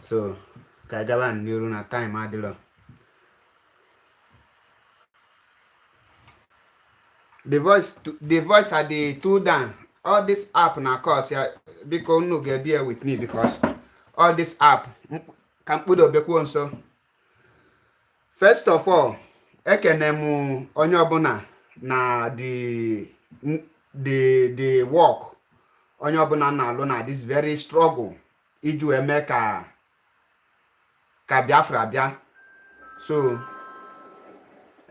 So kagaban niru na time adilo. The voice are the two down. All this app na cause ya because no get bear with me because all this app can put up nso. First of all, ekene mu onye ọbụla na the work onye ọbụla na-alụ na this very struggle iji eme ka Biafra bịa. So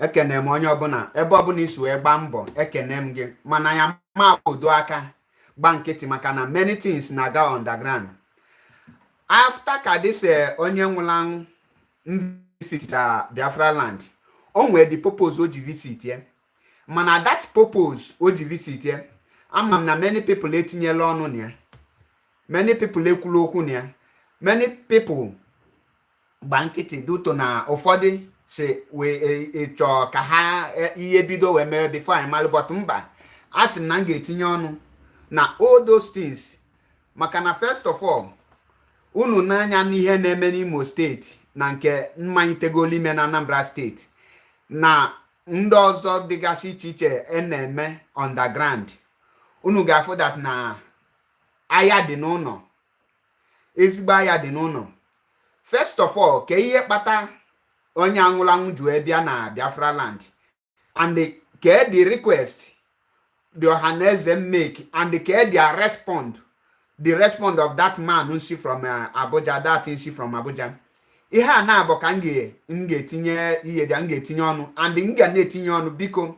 ekene m onye ọbụla ebe ọbụla isi wee gba mbọ ekene m gị mana ya ma odo aka gba nkịtị maka na many things na-aga underground. After ka this onye nwụla visit Biafra land, o nwere the purpose o ji visit ye. Mana that purpose o ji visit ye, ama m na many people etinyela ọnụ na ya, many people ekwula okwu na ya, many people gba nkịtị duto na ụfọdụ si wee chọọ ka ha ihe bido wee mere before anyị malụ, but mba, a sị na m ga-etinye ọnụ na all those things maka na first of all unu n'anya n'ihe na-eme n'Imo steeti na nke mmanyitegolu ime na Anambra steeti na ndị ọzọ dịgasị iche iche na-eme underground. Unu ga-afụ that na agha dị n'ụlọ, ezigbo agha dị n'ụlọ. First of all, ka ihe kpata onye anwụlanwụ ji wee bịa na Biafra land and ke the request the Ohaneze make and ke their respond the response of that man nshi from Abuja, that nshi from Abuja. Ihe a na-abụ ka m ga-etinye ihe dị, m ga-etinye ọnụ and m ga na-etinye ọnụ biko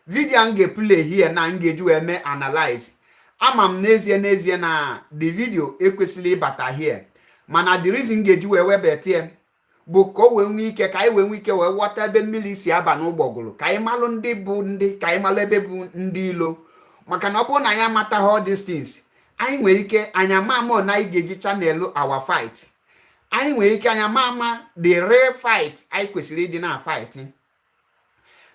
video m ga-play here na m ga-eji wee mee analyze. Ama m n'ezie na the video ekwesịrị ịbata here, mana the reason ga-eji wee webata bụ ka o wee nwee ike ka anyị wee nwee ike wee ghọta ebe mmiri si aba n'ụgbọgụrụ, ka anyị malụ ndị bụ ndị, ka anyị malụ ebe bụ ndị ilo. Maka na ọ bụrụ na anyị amataghị all these things, anyị nwere ike anya mama na anyị ga-eji channel our fight, anyị nwere ike anya mama the real fight anyị kwesịrị ịdị na fight.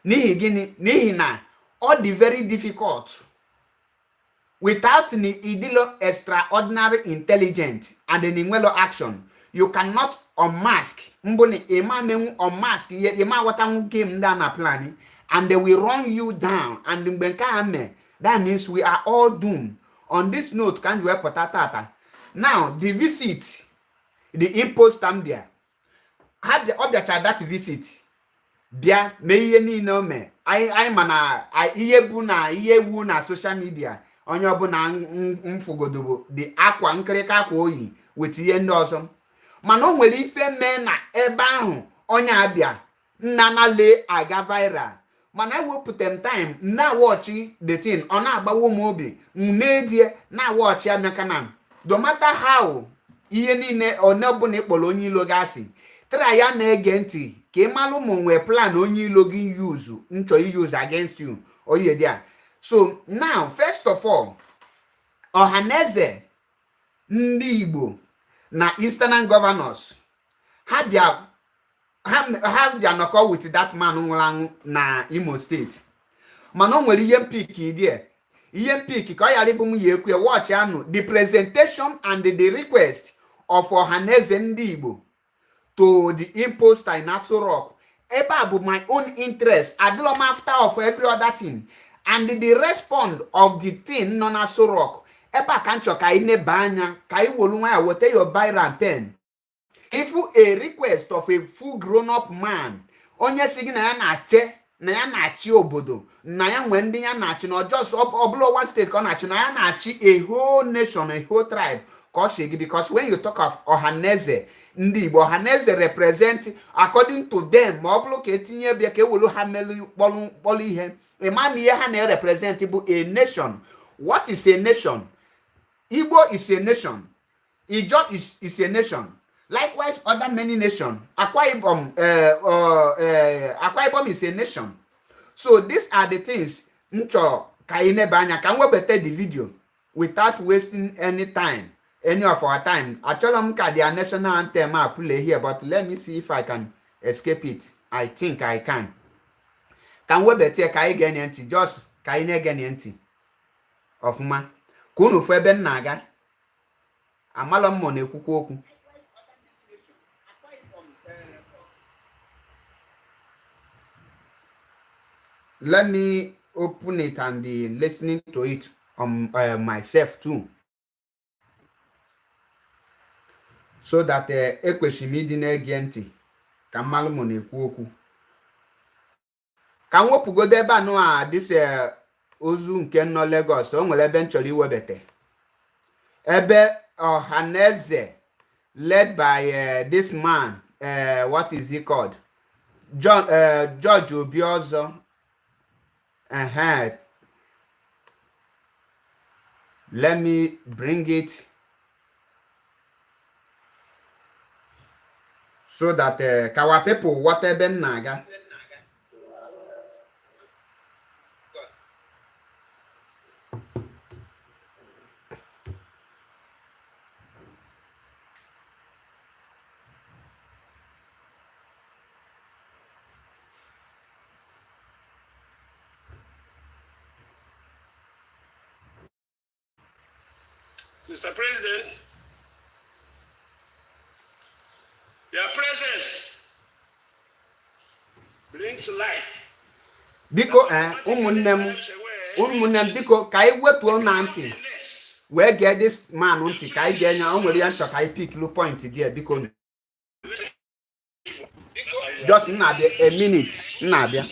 N'ihi gịnị? N'ihi na ọ dị very difficult without the idilo extraordinary intelligent and the nwelo action. You cannot unmask mboni imamenwu unmask ye ima watanwu game nda na plan and they will run you down and mbenka ame. That means we are all doomed. On this note, can you help tata? Now the visit, the impost time there. Have the object that visit. Bia me ye ni no me. I mana iye bu na social media. Onye bu na mfugodobo the akwa nkreka akwa oyi with ihe ndị ọzọ. Mana o nwere ife mee na ebe ahụ onye abịa nnana le aga viral. Mana I will put them time na watch the thing ọ na-agbawo m obi n'edie na watch ya mekanam. No matter how ihe niile onye ọbụla ịkpọrọ onye ilo gasị try ya na-ege ntị ka ịmalụ ma nwee plan onye ilo gị use nchọ use against you oye dia. So now first of all, Ohaneze ndị Igbo na Eastern governors ha bịa nọkọ with that man nwụrụ na Imo State. Mana o nwere ihe mpik there. Ihe mpik ka ọ yara ịbụ m ya ekwe watch anụ the presentation and the request of Ohaneze ndị Igbo to the imposter in Aso Rock. Ebe a bụ my own interest. Adịlọ m after of every other thing. And the response of the thing nọ na Aso Rock. Ebe a ka nchọ ka anyị neba anya ka anyị wolu nwa ya weta your Bible and pen. If a request of a full grown-up man, onye si gị na ya na-ache na ya na-achị obodo na ya nwee ndị ya na-achị na just ọbụla one state ka ọ na-achị na ya na-achị a whole nation, a whole tribe ka ọ si gị. Because when you talk of Ohaneze ndị Igbo, Ohaneze represent according to them. Ma ọ bụrụ ka etinye bịa ka ewelu ha melu kpọlụ ihe ịma na ihe ha na-represent bụ a nation. What is a nation? Igbo is a nation. Ijaw is a nation. Likewise, other many nations. Akwa Ibom is a nation. So these are the things. Ncho kaine banya. Can we better the video without wasting any time, any of our time? Actually, their national anthem I play here, but let me see if I can escape it. I think I can. Can we better kai genienti? Just kaine genienti. Of ma. Kunu febe naga. Amalom mo ne kuku oku. let me open it and be listening to it myself too, so that ekwesịrị m ịdị na-ege ntị ka mmalụ m na-ekwu okwu. Ka m wepụgodo ebe anụ a dịsị ozu nke nọ Lagos. O nwere ebe m chọrọ iwebata ebe ọhaneze led by this man, what is he called, George Obiozor. Let me bring it so that ka our people ghọta ebe m na-aga. Mr. President, your presence brings light. Biko ụmụnne m biko ka anyị wetuo na ntị wee gee this man ntị ka anyị ga-enye o nwere ya nchọ ka anyị pick point there. Biko just na-abịa a minute, na-abịa.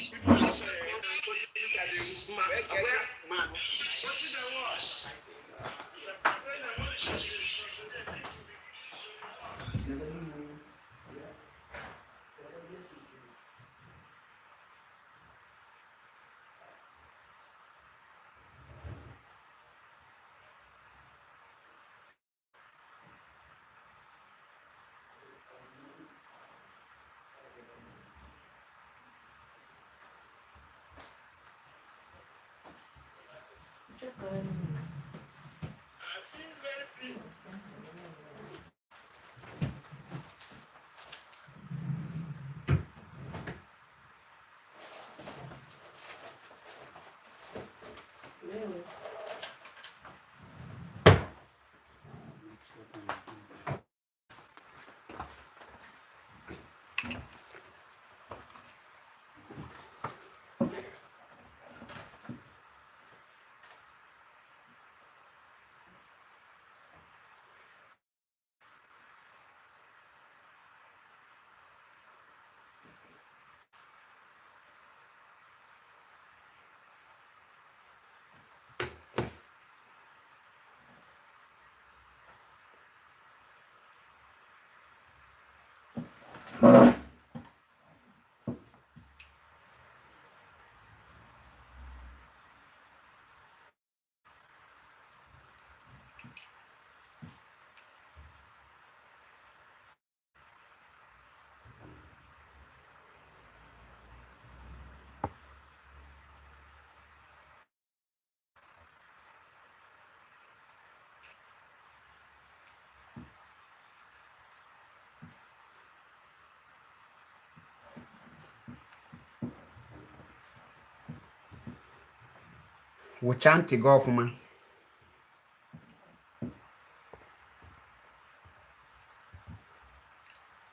Wụcha ntị gị ọfụma.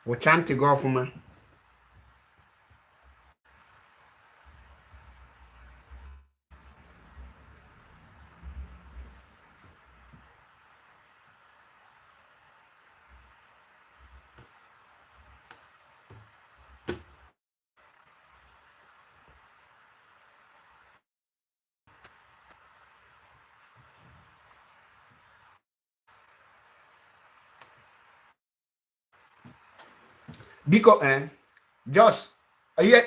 Wụcha ntị gị ọfụma. Biko just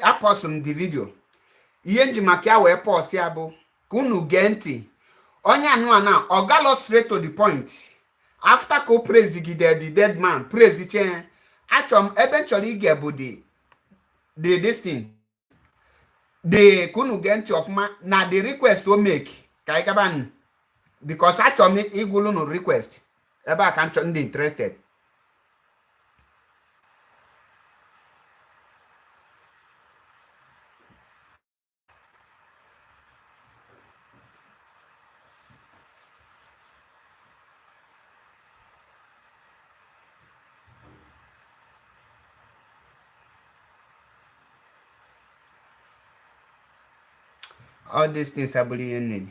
apọsụ m the video. Ihe nji maka ya wee pọs ya bụ ka unu gee ntị. Onye anụ ọ galo straight to the point. After ka o prezigide the dead man, preziche achọrọ m ebe chọrọ ige bụ the this thing, the ka unu gee ntị ọfụma na the request o make ka anyị gaba nụ, because achọrọ m ịgụlụ nụ request ebe a ka m chọ ndị interested. All these things are really need.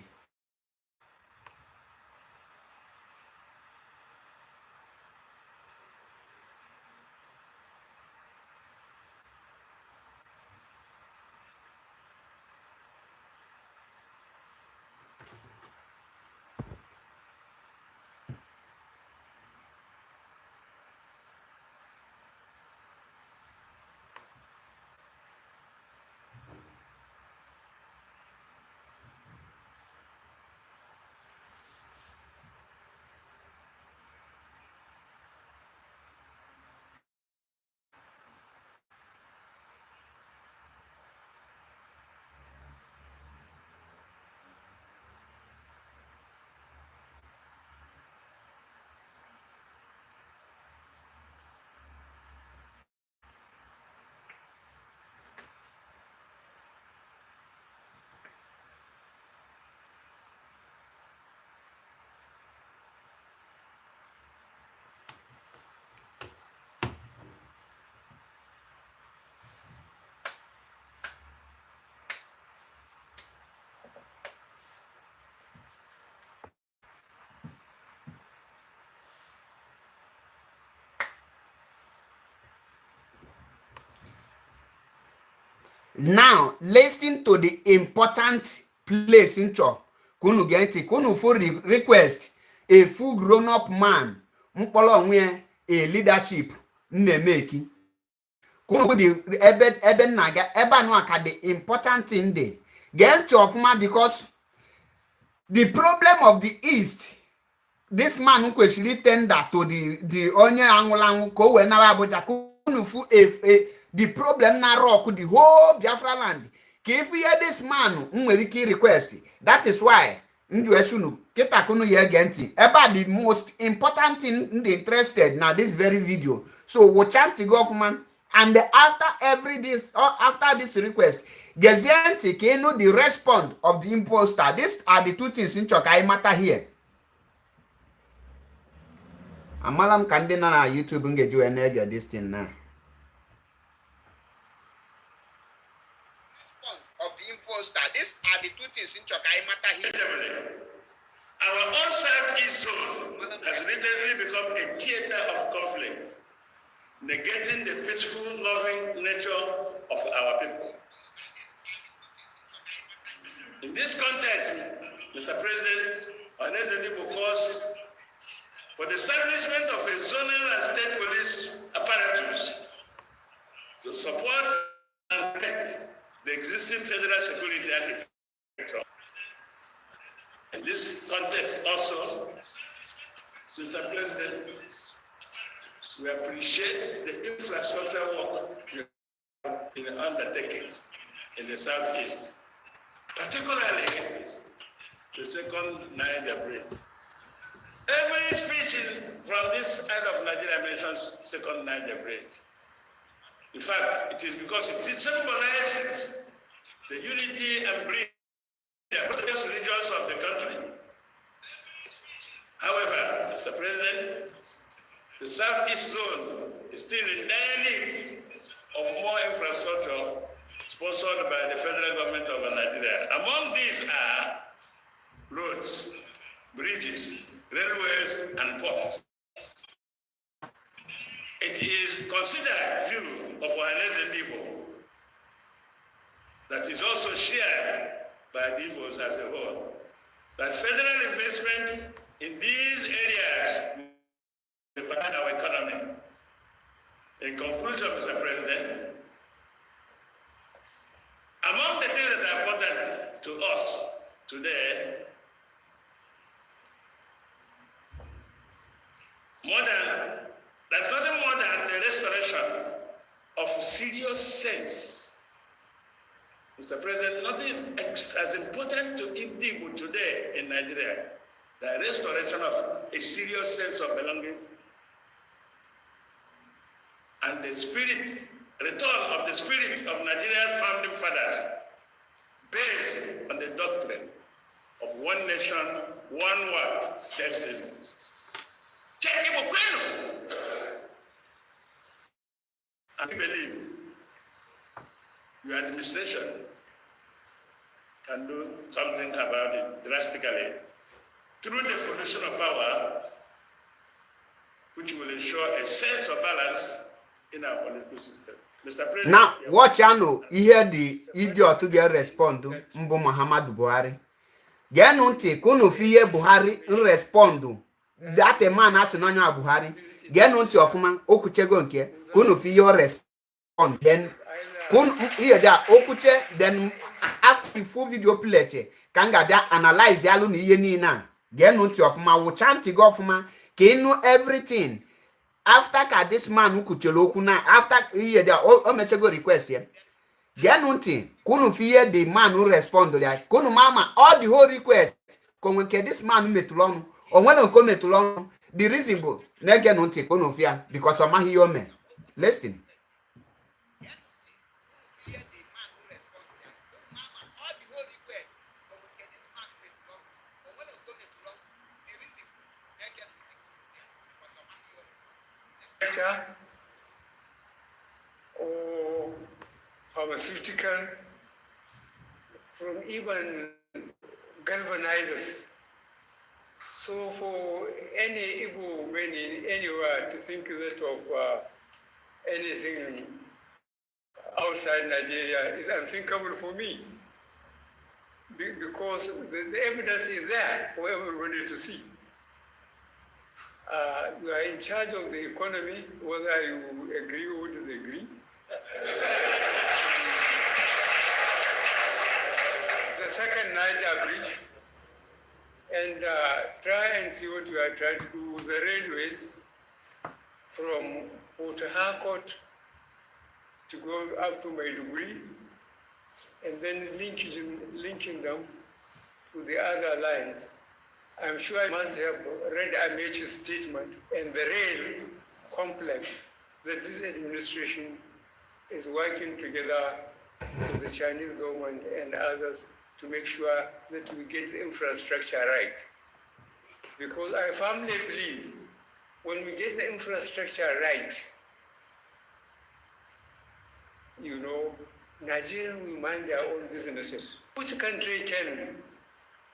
Now, listen to the important place in church. Kunu get kunu for request a full grown up man mkpọrọ onwe a leadership na-emeki. Kunu the ebe naga ebe anu aka the important thing dey. Get of man because the problem of the East, this man kwesịrị tender to the onye anwụlanwụ ka o wee nara Abuja kunu fu the problem na rock the whole Biafra land. If you hear this man nwere ike request, that is why ndị esunu kita kunu ye genti about the most important thing ndị interested na this very video. So we chant the government and after this request gezienti ka know the response of the imposter. These are the two things in chokai matter here. Amalam ka ndị nọ na YouTube ngeji wee na-ege this thing now. Of the imposter. These are the two things in chokai matter here. Our own Southeast zone has literally become a theater of conflict, negating the peaceful, loving nature of our people. In this context, Mr. President, Ohanezen calls for the establishment of a zonal and state police apparatus to support and protect the existing federal security architecture. In this context also, Mr. President, we appreciate the infrastructure work you have been undertaking in the Southeast, particularly the second Niger Bridge. Every speech from this side of Nigeria mentions second Niger Bridge. In fact, it is because it symbolizes the unity and bridge the various regions of the country. However, Mr. President, the Southeast zone is still in dire need of more infrastructure sponsored by the federal government of Nigeria. Among these are roads, bridges, railways, and ports. It is considered view of Ohanezen Igbo that is also shared by the Igbos as a whole, that federal investment in these areas will provide our economy. In conclusion, Mr. President, among the things that are important to us today, nothing more than the restoration of serious sense. Mr. President, nothing is as important to Igbo today in Nigeria, the restoration of a serious sense of belonging and the return of the spirit of Nigerian founding fathers based on the doctrine of one nation, one word, destiny. I believe your administration can do something about it drastically through the devolution of power, which will ensure a sense of balance in our political system. Mr. President. Now, watch ano ihe the idiot ga respond mbụ Muhammadu Buhari. Geenụ ntị ka unu fi ihe Buhari respond. That man asị n'anya Buhari. Geenụ ntị ọfụma okwuchego nke ka unu fi ihe respond. Then ihe da okwuche then after the full video pleche ka m ga-abịa analyze alụ na ihe niile a. Geenụ ntị ọfụma wụcha ntị gị ọfụma ka ịnụ everything. After ka this man kwuchere okwu na after ihe da o mechego request ya. Geenụ ntị ka unu fi ihe the man respond ya ka unu mama all the whole request ka onwe nke this man metụrụ ọnụ o nwere nke o metụrụ ọnụ the reason bụ na egeenụ ntị ka unu fi ya because ọ maghị ihe o mee. Listen. Or pharmaceutical, from even galvanizers. So for any Igbo man anywhere to think that of anything outside Nigeria is unthinkable for me, because the evidence is there for everybody to see. You are in charge of the economy, whether you agree or disagree. The second Niger Bridge, and try and see what you are trying to do with the railways from Port Harcourt to go up to Maiduguri, and then linking them to the other lines. I'm sure you must have read Amechi's statement and the rail complex that this administration is working together with the Chinese government and others to make sure that we get the infrastructure right. Because I firmly believe when we get the infrastructure right, you know, Nigeria will mind their own businesses. Which country can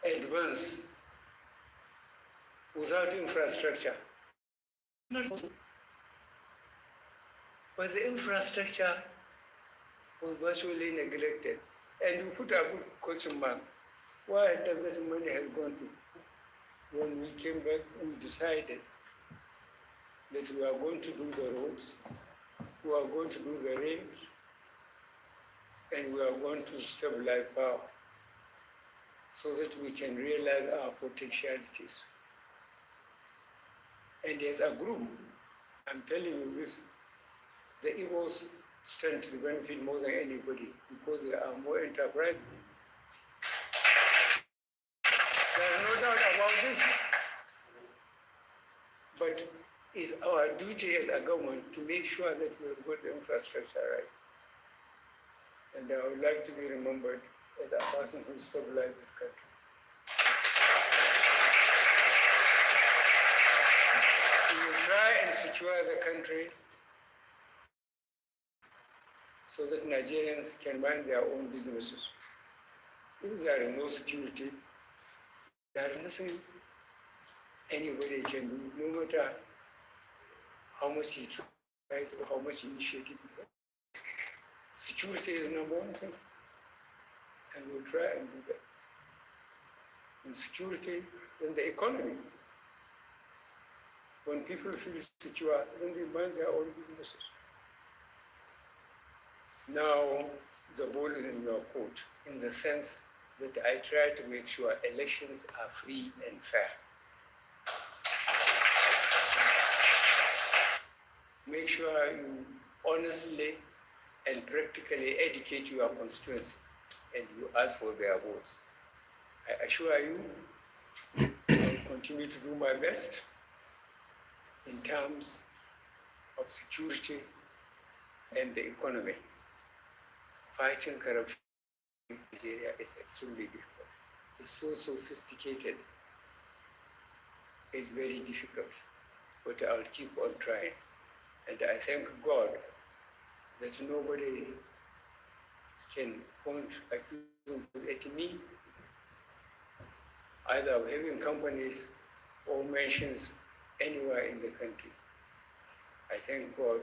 advance without infrastructure? Not possible. But the infrastructure was virtually neglected. And you put a good question mark. Why does that money has gone to? When we came back, we decided that we are going to do the roads, we are going to do the rails, and we are going to stabilize power so that we can realize our potentialities. And as a group, I'm telling you this, the Igbos stand to benefit more than anybody because they are more enterprising. There is no doubt about this. But it's our duty as a government to make sure that we have got the infrastructure right. And I would like to be remembered as a person who stabilized this country. We will try and secure the country so that Nigerians can mind their own businesses. If there is no security, there is nothing anybody can do, no matter how much he tries or how much initiative. Security is number one thing, and we'll try and do that. And security, then the economy. When people feel secure, then they mind their own businesses. Now, the ball is in your court, in the sense that I try to make sure elections are free and fair. Make sure you honestly and practically educate your constituency and you ask for their votes. I assure you, I will continue to do my best in terms of security and the economy. Fighting corruption in Nigeria is extremely difficult. It's so sophisticated. It's very difficult, but I'll keep on trying. And I thank God that nobody can point accuse put at me, either of having companies or mentions anywhere in the country. I thank God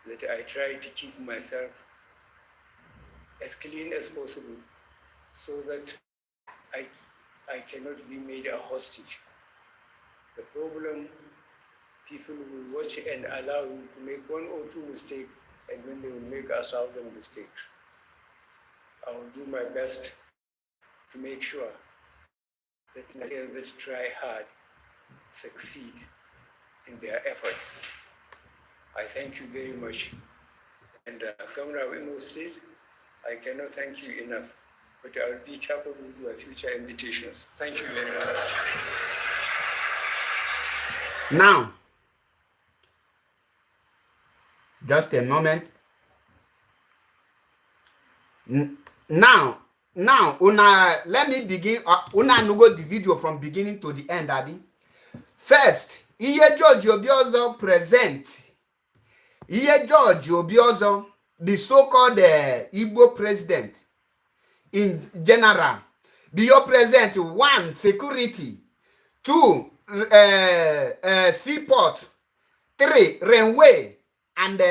that I try to keep myself as clean as possible so that I cannot be made a hostage. The problem, people will watch and allow you to make 1 or 2 mistakes, and then they will make 1,000 mistakes. I will do my best to make sure that Nigerians that try hard succeed in their efforts. I thank you very much. And Governor of Imo State, I cannot thank you enough, but I will be careful with your future invitations. Thank you very much. Now, just a moment. Now, let me begin. Una no go the video from beginning to the end, Abi. First, Iye George Obiozor present. Iye George Obiozor, the so-called Igbo president in general. Bio present 1, security. 2, seaport. 3, railway and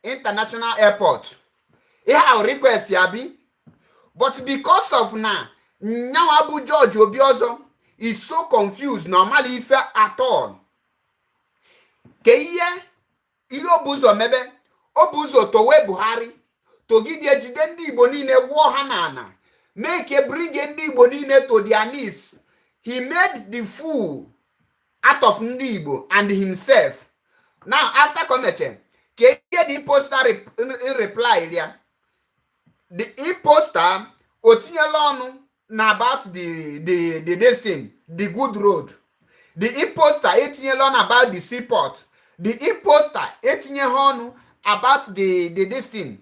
international airport. He have request Yabi. But because of now Abu George Obiozor is so confused normally if at all. Ke ihe obuzo mebe obuzo towe Buhari to give ejide ndị Igbo niile war ha na make a bring ndị Igbo niile to their knees. He made the fool out of ndị Igbo and himself. Now after comment ke the imposter reply there. The imposter otinyela ọnụ na about the thing, the good road. The imposter etinyela ọnụ about the seaport. The imposter etinye ọnụ about the this thing.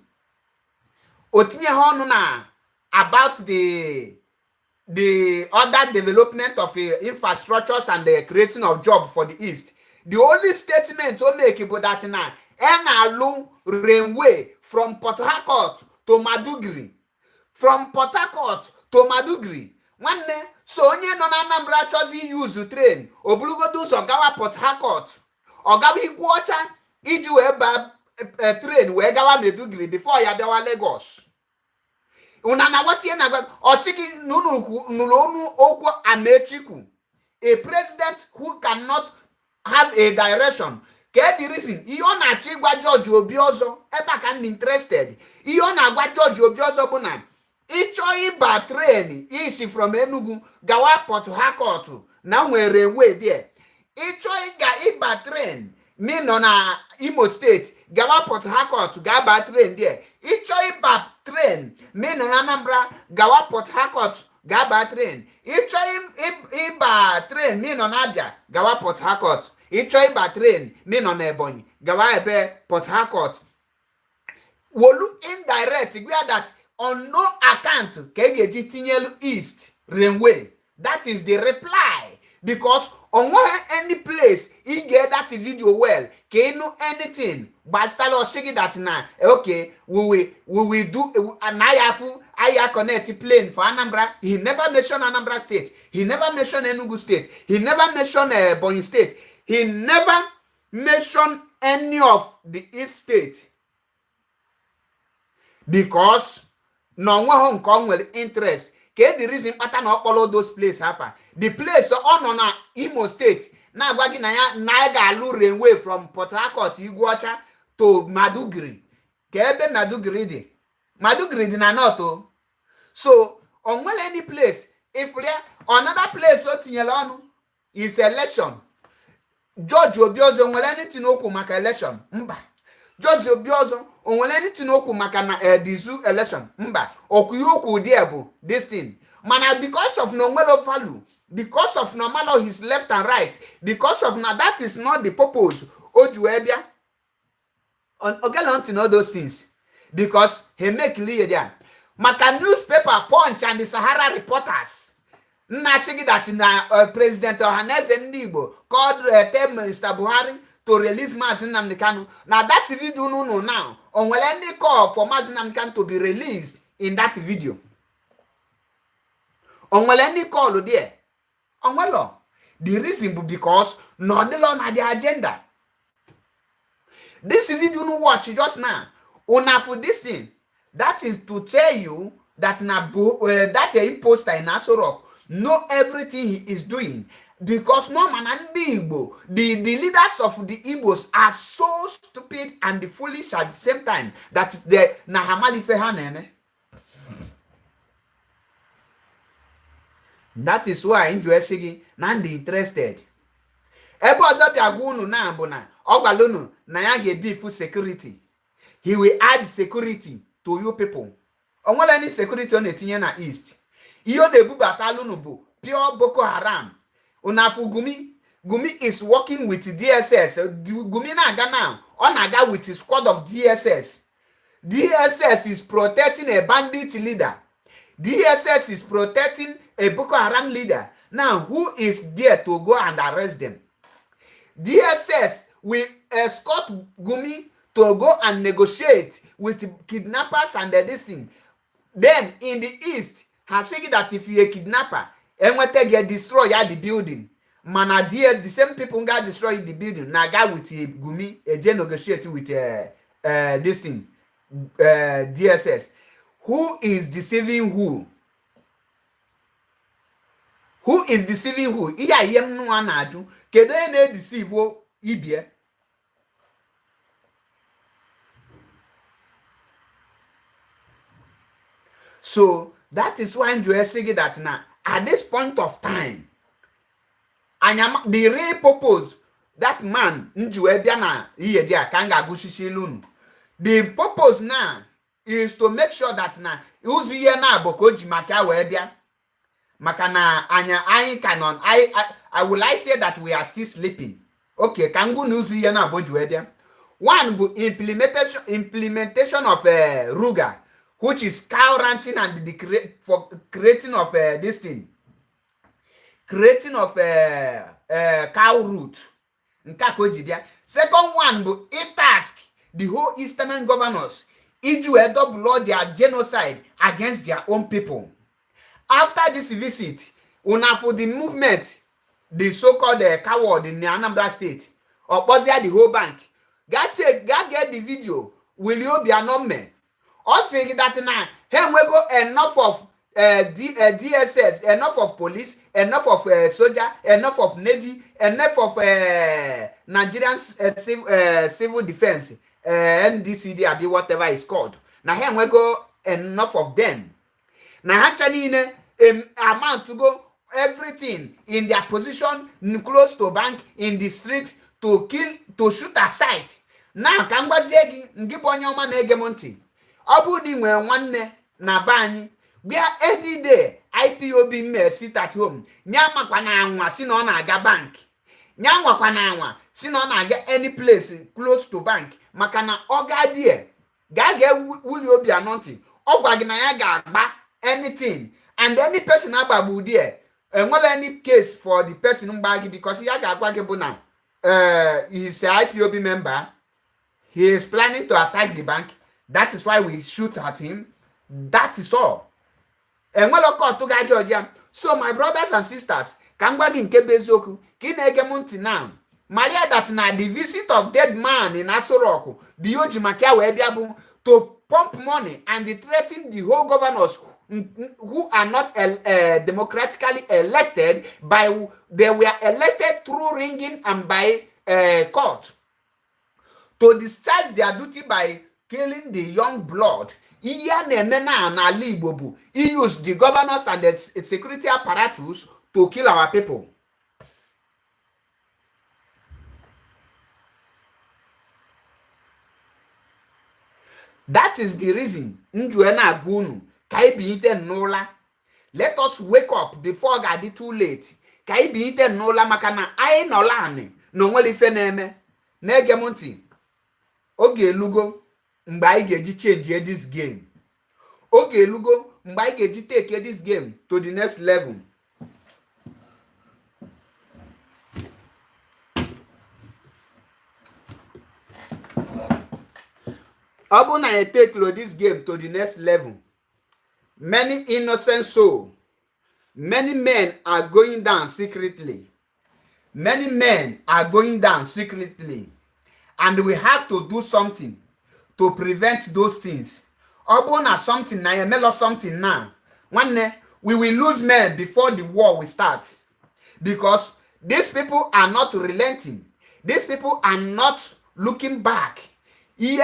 Otinye ọnụ na about the other development of infrastructures and the creating of job for the East. The only statement o make about that na na-alụ railway from Port Harcourt to Maduguri. From Port Harcourt to Maduguri. Nwanne, so onye nọ na Anambra chọzi use train, obulugodu ụzọ gawa Port Harcourt. Ọ gawa Igwe iji wee ba train wee gawa Maduguri before ya bịawa Lagos. Una na watie na gwa osiki nunu okwu Amechiku. A president who cannot have a direction. Ke the reason ihe ọ na-achị gwa George Obiozor ebe ka ndị interested. Ihe ọ na-agwa George Obiozor bụ na ịchọ ịba train isi from Enugu gawa Port Harcourt na nwere railway there. Ịchọ ịba train nọ na Imo State gawa Port Harcourt ga-aba train there. Ịchọ ịba train nọ na Anambra gawa Port Harcourt ga-aba train. Ịchọ ịba train nọ na Abia gawa Port Harcourt. Ịchọ ịba train nọ na Ebonyi gawa ebe Port Harcourt. Wolu indirect where that on no account ka eji tinyelu East railway. That is the reply. Because on any place he get that video well, can know anything but start shake that now. Okay, we will do I connect plane for Anambra. He never mentioned Anambra State. He never mentioned Enugu State. He never mentioned Ebonyi State. He never mentioned any of the East State. Because no one come with interest. Okay, the reason pattern of all those places have the place on Imo State. Now ga railway from Port Harcourt Igwe to Maduguri. Kebe Maduguri di. Maduguri di na not. So on any place, if there another place so tinyela is election. George Obiozor onwere anything okwu maka election. Mba. George Obiozor onwere anything okwu maka na the zoo election. Mba. Okwu there bụ this thing. Mana because of no value, because of no matter his left and right, because of now that is not the purpose. Ojuebia on Ogalante all those things. Because he make clear there. Maka newspaper Punch and the Sahara Reporters. Nashigi that na President Ohaneze Ndigbo called Mr. Buhari to release Mazi Nnamdi Kanu. Now that video no now. On will any call for Mazi Nnamdi Kanu to be released in that video. onwere any call there onwelo. The reason be because no the law na the agenda. This video you watch just now, una for this thing, that is to tell you that that imposter in Aso Rock know everything he is doing. Because no man and the Igbo, the leaders of the Igbos are so stupid and foolish at the same time that they na hamali fehaneme. That is why Injuesigi Nandi interested. Ebo Azabi Agunu na abuna Ogalunu na ya be full security. He will add security to you people. Onwele any security on the na East. Iyo nebu batalunu bu pure Boko Haram. Unafu Gumi is working with DSS. Gumi na aga now. On aga with his squad of DSS. DSS is protecting a bandit leader. DSS is protecting a Boko Haram leader. Now, who is there to go and arrest them? DSS will escort Gumi to go and negotiate with kidnappers and this thing. Then, in the East, has said that if you're a kidnapper, and when they get destroyed the building, man, the same people got destroyed the building. Now, guy with Gumi, negotiate with this thing, DSS. Who is deceiving who? Who is deceiving who? Iya yem no anaju. Kedo na deceive wo ibie. So that is why Njoe say that now at this point of time, the real purpose that man Njoe bia na iye dia kanga gushishilunu. The purpose now is to make sure that na uzi ye na bokoji maka we bia. Makana anya canon I will say that we are still sleeping. Okay, kangu nuzi ye na boju we bia. One bu implementation of Ruga, which is cow ranching and the creating of this thing. Creating of cow root. Second one bu task the whole eastern governors Iju double their genocide against their own people. After this visit, una for the movement, the so-called coward in the Anambra State, opposite the whole bank. Get the video. Will you be a number? Also that now, here we go enough of DSS, enough of police, enough of soldier, enough of navy, enough of Nigerian civil defense. NDCD abi whatever it's called. Now here we go enough of them. Now actually amount to go everything in their position close to bank in the street to kill to shoot aside. Now kangwazi ngibonye oma na egemonti. Obu ni nwe nwanne na banyi bia any day IPOB me sit at home. Nyama kwa na anwa si no na aga bank. Nyama kwa na anwa si no na aga any place close to bank. Makana oga die ga will you be anointing ogwa gi na ya ga agba anything and any person agbabu there well any case for the person mbagi because ya ga agwa gi bu na he is a IPOB member, he is planning to attack the bank, that is why we shoot at him, that is all. Well to ga Georgia. So my brothers and sisters, kangwa gi nke bezoku ki na ege munti now Maria that na the visit of dead man in Aso Rock, the Ojimakia Webiabu, to pump money and threaten the whole governors who are not democratically elected they were elected through ringing and by court to discharge their duty by killing the young blood. He used the governors and the security apparatus to kill our people. That is the reason. Let us wake up before God is too late. Makana I nolani no nweli feneme negemonti oge lugo mgbe anyị ga-eji change this game. Oge lugo mgbe anyị ga-eji take this game to the next level. Abuna take this game to the next level. Many innocent souls Many men are going down secretly. Many men are going down secretly. And we have to do something to prevent those things. Obona something na emelo something now. One we will lose men before the war will start. Because these people are not relenting. These people are not looking back. In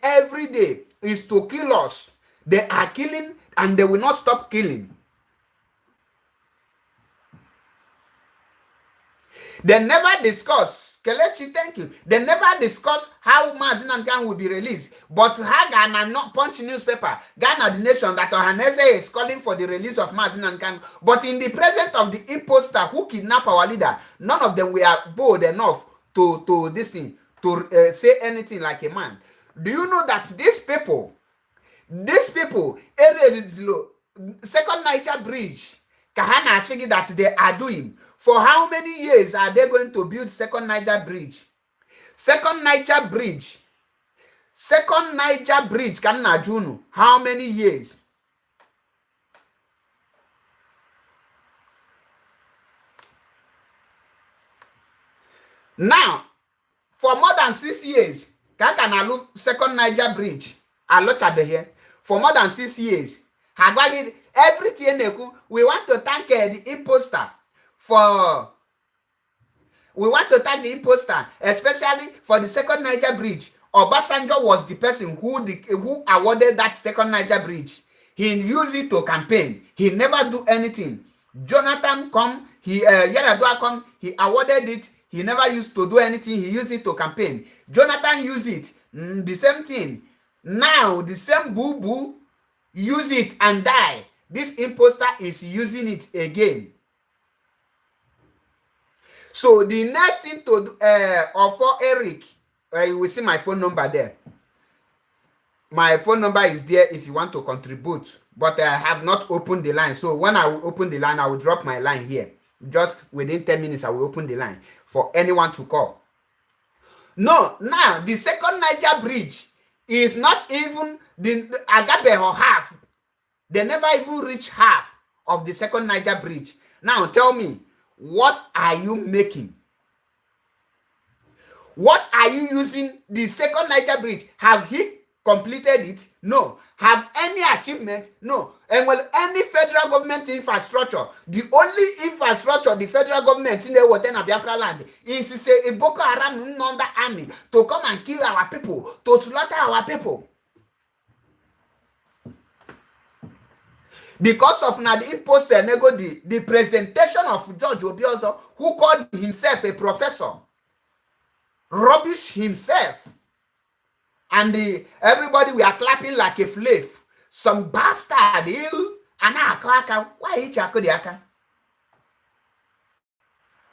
every day is to kill us. They are killing and they will not stop killing. They never discuss. Kelechi, thank you. They never discuss how Mazi Nnamdi Kanu will be released. But Ghana not Punch newspaper, Ghana the nation, that Ohaneze is calling for the release of Mazi Nnamdi Kanu. But in the presence of the imposter who kidnapped our leader, none of them were bold enough to this thing, to say anything like a man. Do you know that these people, Second Niger Bridge, Kahana Ashigi, that they are doing, for how many years are they going to build Second Niger Bridge? Second Niger Bridge, Kanna Junu, how many years? Now, for more than 6 years, Kakanalu Second Niger Bridge, here. For more than 6 years, everything we want to thank the imposter especially for the Second Niger Bridge. Obasanjo was the person who awarded that Second Niger Bridge. He used it to campaign. He never do anything. Jonathan come, Yaradua come, he awarded it. He never used to do anything. He used it to campaign. Jonathan used it. The same thing. Now, the same boo-boo use it and die. This imposter is using it again. So the next thing to do, for Eric, you will see my phone number there. My phone number is there if you want to contribute. But I have not opened the line. So when I will open the line, I will drop my line here. Just within 10 minutes, I will open the line for anyone to call. No, now the Second Niger Bridge is not even the Agape or half. They never even reach half of the Second Niger Bridge. Now tell me, what are you making? What are you using the Second Niger Bridge? Have he completed it? No. Have any achievement? No. And well, any federal government infrastructure, the only infrastructure the federal government in the Western Biafra land is a Boko Haram under army to come and kill our people, to slaughter our people. Because of now the imposter nego the presentation of George Obiozo, who called himself a professor, rubbish himself, and everybody we are clapping like a flave. Some bastard, you and why each aka?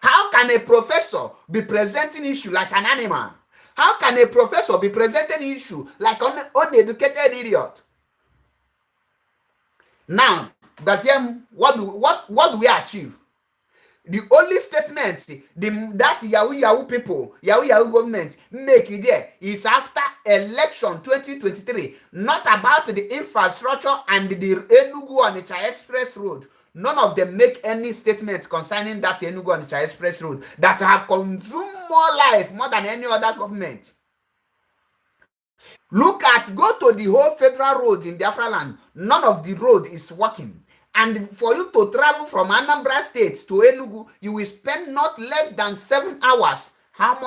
How can a professor be presenting issue like an animal? How can a professor be presenting issue like an uneducated idiot? Now, Gaziem, what do we achieve? The only statement that Yahoo people, Yahoo government make it there is after election 2023, not about the infrastructure and the Enugu-Onitsha Express Road. None of them make any statement concerning that Enugu-Onitsha Express Road that have consumed more life more than any other government. Go to the whole federal road in Biafra land. None of the road is working. And for you to travel from Anambra State to Enugu, you will spend not less than 7 hours. How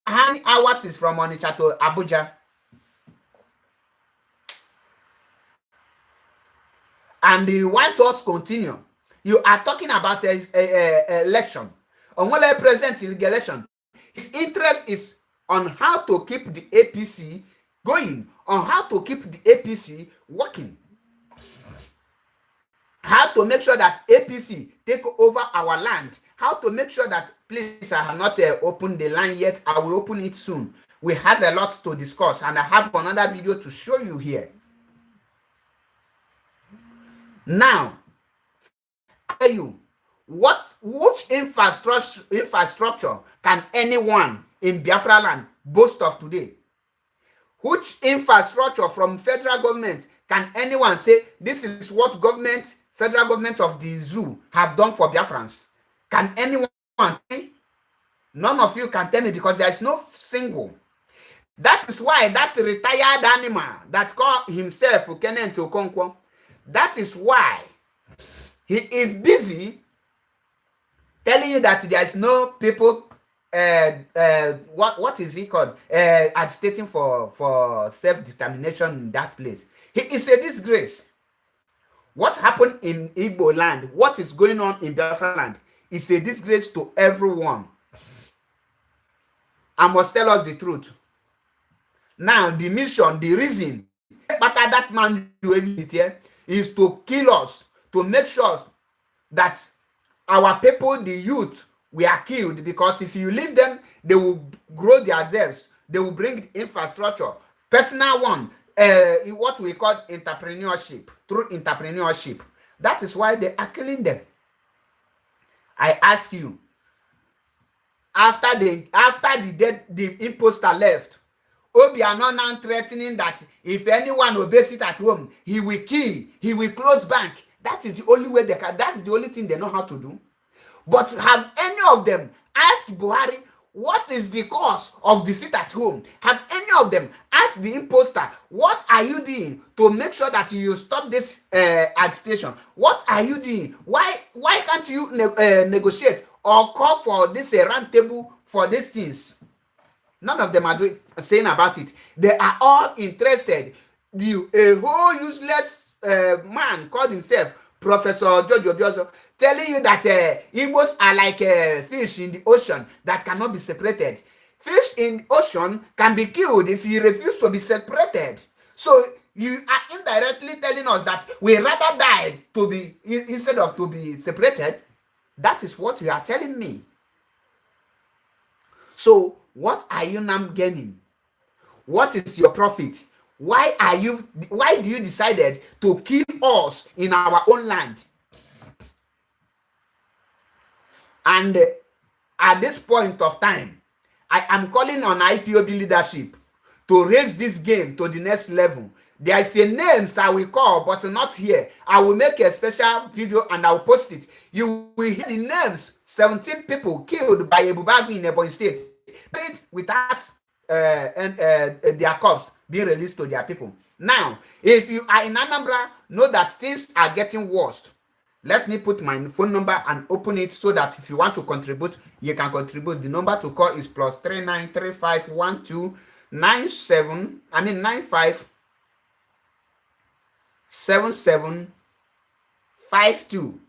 many hours is from Onitsha to Abuja? And you want us continue. You are talking about a election. On what I present in the election, his interest is on how to keep the APC going, on how to keep the APC working. How to make sure that APC take over our land. How to make sure that, please, I have not opened the line yet. I will open it soon. We have a lot to discuss, and I have another video to show you here. Now, I tell you, which infrastructure can anyone in Biafra land boast of today? Which infrastructure from federal government can anyone say this is what federal government of the zoo have done for Biafrans? Can anyone tell me? None of you can tell me, because there is no single. That is why that retired animal that called himself Kenneth Okonkwo, that is why he is busy telling you that there is no people, what is he called? Agitating for self-determination in that place. He is a disgrace. What happened in Igbo land, what is going on in Biafra land, is a disgrace to everyone. I must tell us the truth. Now, the mission, the reason that man you visit here is to kill us, to make sure that our people, the youth, we are killed, because if you leave them, they will grow themselves, they will bring infrastructure, personal one, what we call entrepreneurship, through entrepreneurship. That is why they are killing them. I ask you, after the imposter left, Obiano now threatening that if anyone obeys it at home, he will kill, he will close bank. That is the only way they can, that's the only thing they know how to do. But have any of them asked Buhari, what is the cause of the sit at home? Have any of them asked the imposter, what are you doing to make sure that you stop this agitation? What are you doing? Why can't you negotiate or call for this round table for these things? None of them are saying about it. They are all interested. A whole useless man called himself Professor George Obiozo, telling you that Igbos are like fish in the ocean that cannot be separated. Fish in the ocean can be killed if you refuse to be separated. So you are indirectly telling us that we rather die to be instead of to be separated. That is what you are telling me. So what are you now gaining? What is your profit? Why do you decided to kill us in our own land? And at this point of time, I am calling on IPOB leadership to raise this game to the next level. There is a name I will call, but not here. I will make a special video and I will post it. You will hear the names, 17 people killed by Ebubagu in Ebonyi State, without their corpse being released to their people. Now, if you are in Anambra, know that things are getting worse. Let me put my phone number and open it so that if you want to contribute, you can contribute. The number to call is +39351297. 957752.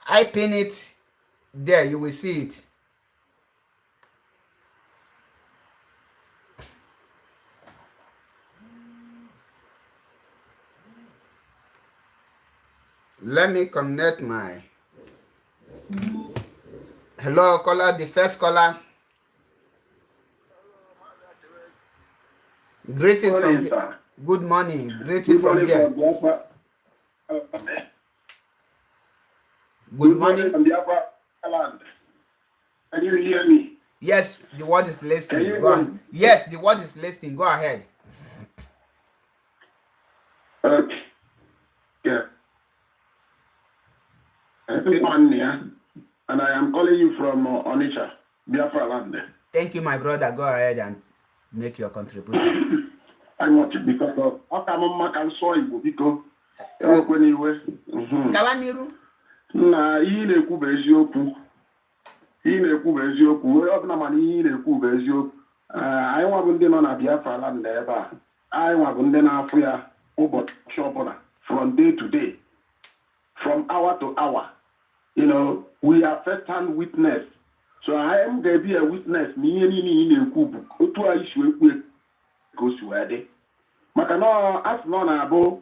I pin it there, you will see it. Let me connect my hello caller, the first caller. Greetings from here. Good morning. Greetings from here. Good morning. From Biafra land. Can you hear me? Yes, the word is listening. Go ahead. Yes, the word is listening. Go ahead. Okay. Yeah. And I am calling you from Onitsha, Biafra land. Thank you, my brother. Go ahead and make your contribution. I want it because of Okamama can soy because when you were na ihe na-ekwu bụ eziokwu. Ihe na-ekwu bụ eziokwu. Onye ọbụla mana ihe na-ekwu bụ eziokwu. Anyị nwa bụ ndị nọ na Biafra land ebe a. Anyị nwa bụ ndị na-afụ ya ụbọchị ọbụla from day to day, from hour to hour. You know, we are first-hand witness. So I am going to be a witness. Ni ihe niile ihe na-ekwu bụ otu anyị si ekwu ka o si wee dị. Maka na asị nọ na-abụ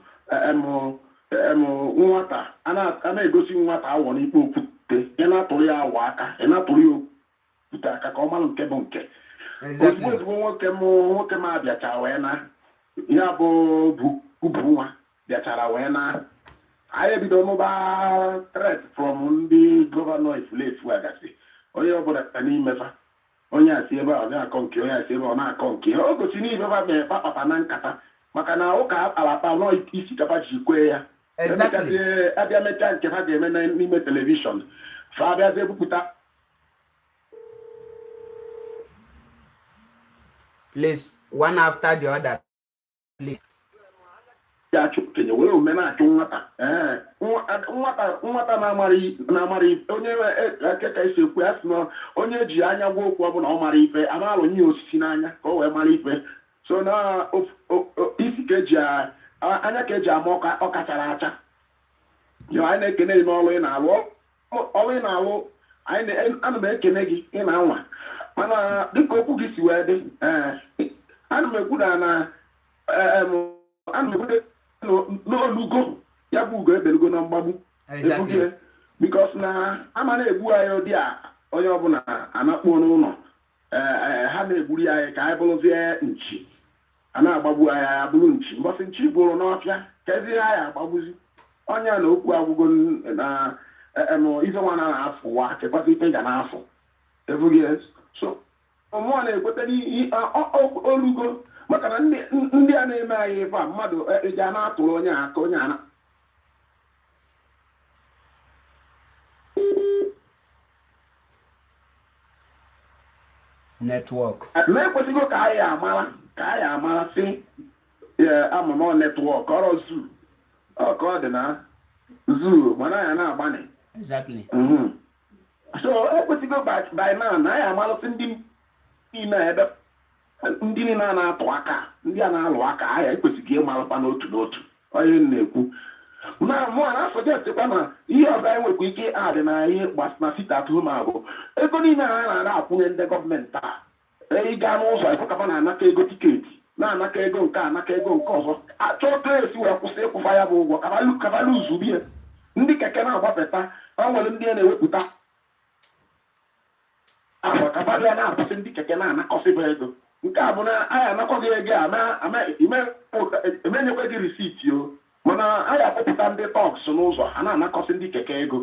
nwata a na-egosi nwata awọ n'ikpe okwute, ị na-atụrụ ya awọ aka, ị na-atụrụ ya okwute aka ka ọ mara nke bụ nke. Ozugbo nwoke m abịacha wee na ya bụ bubu nwa bịachara wee na anyị ebido mụba threat from ndị gọvanọ efulefu agasị onye ọbụla ka n'imefa onye asị ebe a ọ na-akọ nke onye asị ebe ọ na-akọ nke o gosi n'ibefa ga-ekpakpata na nkata maka na ụka alapa nọ isi kapa ji kwee ya Exactly. abịa mecha nke ha ga-eme n'ime telivishọn fa abịazi ebupụta. Please, one after the other, please. Ya achụ okenye were omume na-achụ nwata nwata na-amara ife onye keka esi ekwu ya sị na onye ji anya gwa okwu ọbụla ọ mara ife a na-alụ nye osisi n'anya ka o wee mara ife. So na isi ka eji anya ka eji ama ọka chara acha. Anyị na-ekene gị n'ọlụ ị na-alụ ọlụ ị na-alụ ana m ekene gị ị na-anwa mana dịka okwu gị si wee dị ana m ekwu na n'olugo ya bụ ugo ebelugo na mgbagbu ebugie bikos na ama na-egbu anyị ụdị a onye ọbụla anakpuo n'ụlọ ha na-egburi anyị ka anyị bụrụzie nchi a na-agbagbu anyị abụrụ nchi mbọsị nchi bụrụ n'ọfịa ka ezi anyị agbagbuzi onye na okwu agwụgo na ife nwa na-afụ ụwa chekwata ife ga na-afụ ebugie so mmụọ na-ekweta olugo maka na ndị a na-eme anyị ife a mmadụ eji a na-atụrụ onye aka onye ana netwọk na-ekwesịgo ka anyị amara si amụnọ netwọk ọrọ zuu ka ọ dị na zuu mana ya na-agbani. exactly. So ekwesịgo by now na anyị amalụsị ndị niile a na-atụ aka ndị a na-alụ aka ahịa ekwesịghị ịmalụkwa n'otu n'otu onye na-ekwu na mụa na-asọjestikwa na ihe ọzọ anyị nwekwa ike adị na ihe gbasana site atụhụ ma bụ ego niile a na-ara akwụnye ndị gọọmenti a ịga n'ụzọ ịfụkapa na-anaka ego tiketi na-anaka ego nke anaka ego nke ọzọ achọọ ka esi wee kwụsị ịkwụfa ya bụ ụgwọ kabaluzubie ndị keke na-agbapụta ọ nwere ndị a na-ewepụta afọ kabalịa na-akwụsị ndị keke na-anakọsịba ego nke a bụ na anyị anakọghị ego emenyekwa gị risiti o mana anyị akpọpụta ndị tọks n'ụzọ ha na-anakọsị ndị keke ego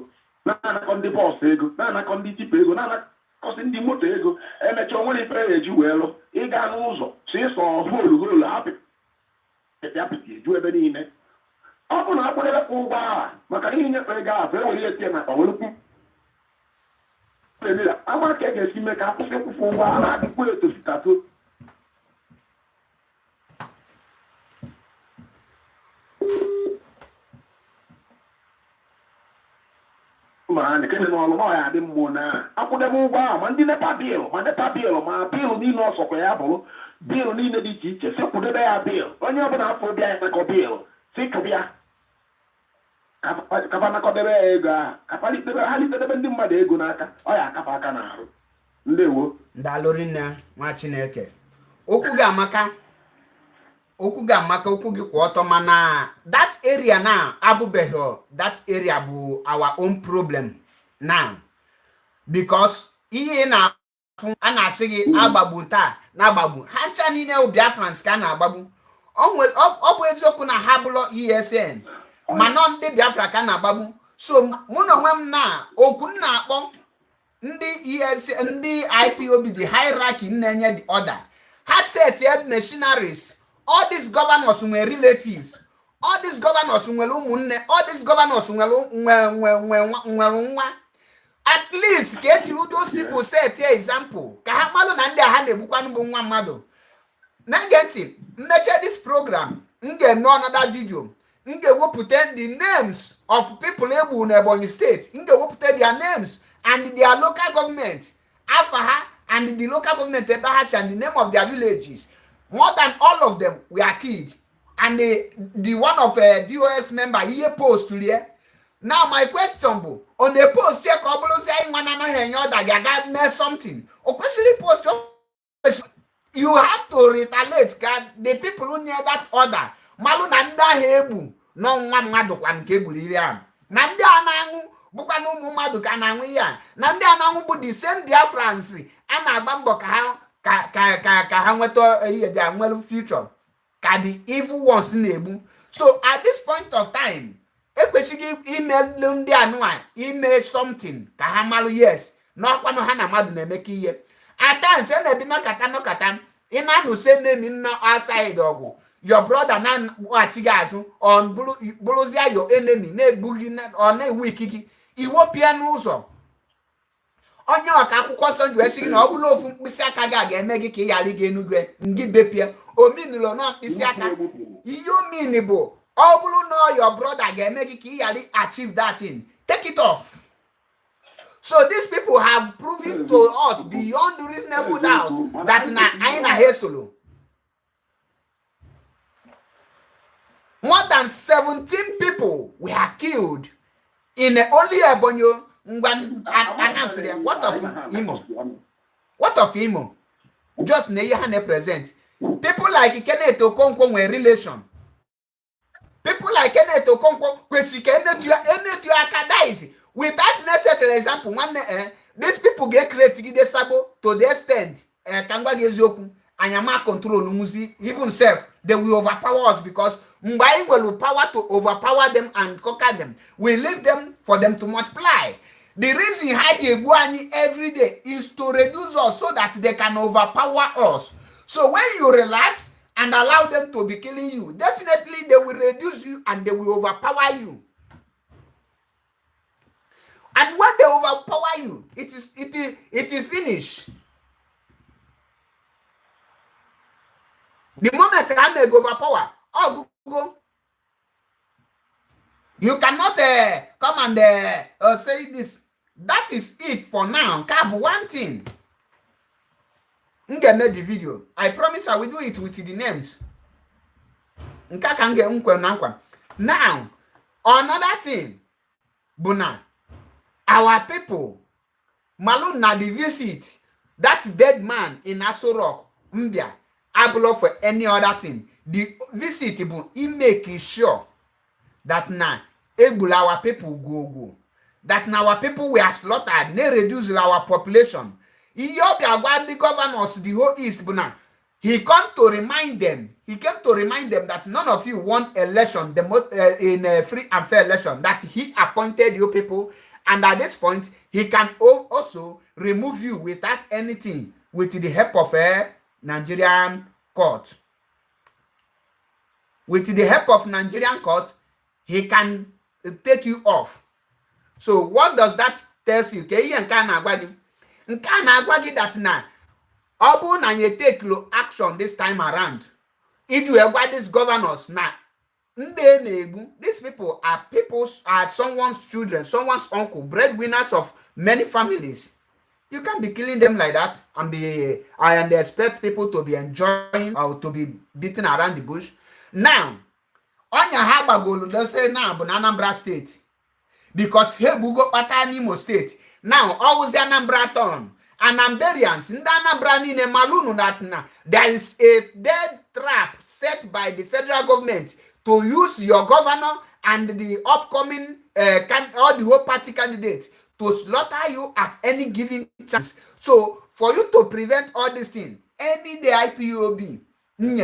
na-anakọ ndị bọọsụ ego na-anakọ ndị tipa ego na-anakọsị ndị moto ego emechaa onwere ife ya eji wee lụ ịga n'ụzọ so ịsọ holu apịtị eju ebe niile ọ bụ na akpụrịrịkwa ụgwọ agha maka ihe nyefe ego ahụ ewere ya etinye na kpawerukwu ama ka e ga-esi mee ka akwụsị ịkwụfụ ụgwọ agha na-adịkwa etositato ma nkene n'ọlụ na ọya adị mmụọ na akwụdebe ụgwọ ahụ ma ndị nepa biilụ ma biilụ niile ọsọkwa ya bụrụ biilụ niile dị iche iche si kwụdebe ya biilụ onye ọbụla afọ bịa ya nakọ biilụ si kụbịa kapa nakọdebe ya ego ahụ ha litedebe ndị mmadụ ego n'aka ọ ya akapa aka n'arụ. Ndewo ndalụri nne nwa Chineke okwu gị amaka okwu gị kwụ ọtọ mana that area na abụbeghị that area bụ our own problem now because ihe na-afụ a na-asị gị agbagbu taa na-agbagbu ha ncha niile Biafrans ka a na-agbagbu ọ bụ eziokwu na ha bụrụ ESN mana ndị Biafra ka a na-agbagbu so mụ na onwe m na okwu m na-akpọ ndị ESN ndị IPOB the hierarchy na-enye the order ha set machineries. All these governors nwere relatives, all these governors nwere ụmụnne, all these governors nwere nwa. At least ka ejiri those people set example ka ha malụ na ndị a ha na-egbukwanụ bụ nwa mmadụ. Na ntị mmeche this program m ga-eme another video m ga-ewepụta the names of people egbu na Ebonyi State m ga-ewepụta their names and their local government afa ha and the local government ebe ha si and the name of their villages. More than all of them were killed. And the one of a DOS member, he post here. Now my question bụ, on the post here, that made something. Or question post, you have to retaliate. God, the people who near that order, malu nanda hebu, no madu kwan kebuli ya. Nanda anangu, bukanu mumadu kanangu ya. Nanda anangu bu the same Biafrans, ana bambo kahang. Ka ha nweta ihe dị anwere future ka the evil ones na-egbu. So at this point of time ekwesịghị ime ndị anụa ime something ka ha malụ yes n'ọkwanụ ha na mmadụ na-emeka ihe ata nse na-ebi nọkata ị na-anụ se nemi nọ outside ọgwụ your brother na watch guys on bulozia your enemy na egbugi or na wiki iwopia n'ụzọ onye ọka akwụkwọ nsọ ji esi na ọ bụla ofu mkpịsị aka ga-eme gị ka ị ghara ịga enugwe ngị bepie ominilo na mkpịsị aka ihe omini bụ ọ bụrụ na your brother ga-eme gị ka ị ghara achieve that thing take it off. So these people have proven to us beyond reasonable doubt that na anyị na ha solo. More than 17 people were killed in only Ebonyi. What of Imo? What of Imo? Just na present. People like Kenneth Okonkwo were relation. People like Kenneth Okonkwo with that necessary example, these people get created they sabo to the extent Kangwa Gezioku and Yama control Muzi, even self, they will overpower us because Mbai will power to overpower them and conquer them. We leave them for them to multiply. The reason Haji Buani every day is to reduce us so that they can overpower us. So when you relax and allow them to be killing you, definitely they will reduce you and they will overpower you. And when they overpower you, it is finished. The moment they overpower, oh go. You cannot come and say this. That is it for now. Cap one thing. Get the video. I promise I will do it with the names. Now, another thing, Buna, our people, Malun na the visit that dead man in Aso Rock, Mbia, Abulo for any other thing. The visit, he make sure that now, our people go. That now our people were slaughtered, they reduce our population. The governors, the whole East, Buna, he came to remind them that none of you won election in a free and fair election, that he appointed you people, and at this point, he can also remove you without anything, with the help of a Nigerian court. With the help of Nigerian court, he can take you off. So what does that tell you? That now, Obu na you take action this time around. If you have these governors now, these people are someone's children, someone's uncle, breadwinners of many families. You can't be killing them like that and they expect people to be enjoying or to be beaten around the bush. Now, on your habagolo, let's say now, Anambra State. Because Hebugo Patani Imo State. Now, always the Anambra town. Anambarians, in the Anambra Nine Malunu Natna, there is a dead trap set by the federal government to use your governor and the upcoming or the whole party candidate to slaughter you at any given chance. So, for you to prevent all these things, any day IPOB,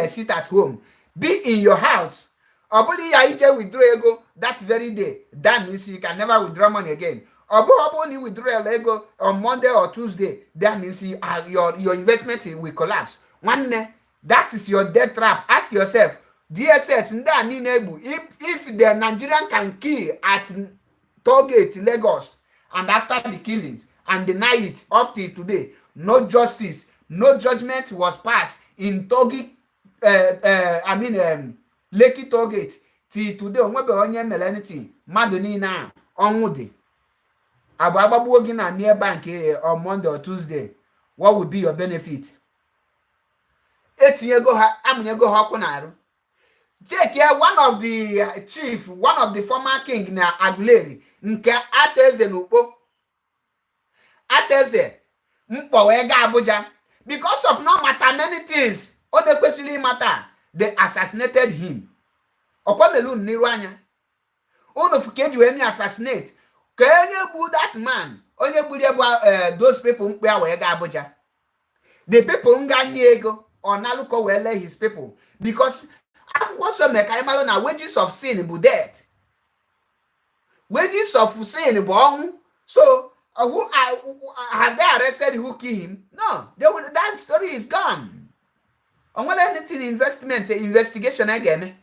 sit at home, be in your house. Obuli Yaije withdraw ego that very day. That means you can never withdraw money again. Obuli withdraw ego on Monday or Tuesday. That means your investment will collapse. That is your death trap. Ask yourself, DSS, if the Nigerian can kill at Tollgate, Lagos, and after the killings, and deny it up till today, no justice, no judgment was passed in Tollgate, Lekki Tollgate till today. Onwebe onye mere anything. Mmadụ niile onwude. Agbagbu ogi na near bank on Monday or Tuesday. What would be your benefit? Etinyego ha amụnyego ha ọkụ na arụ. Check here, one of the chief, one of the former king na Aguleri, nke Ateze n'Ukpo. Ateze mkpọ wee ga Abuja because of no matter many things. O de kwesịrị matter. They assassinated him. Okwamelu n'iru anya. Unu fukeji we assassinate. Ka onye gbu that man, onye gburu those people mkpe a wee ga Abuja. The people nga nye ego onaluko wee let his people because akwụkwọ nsọ mee ka anyị mara na wages of sin bụ death. Wages of sin bụ ọnwụ. So have they arrested who killed him? No, that story is gone. onwere anything investigation again.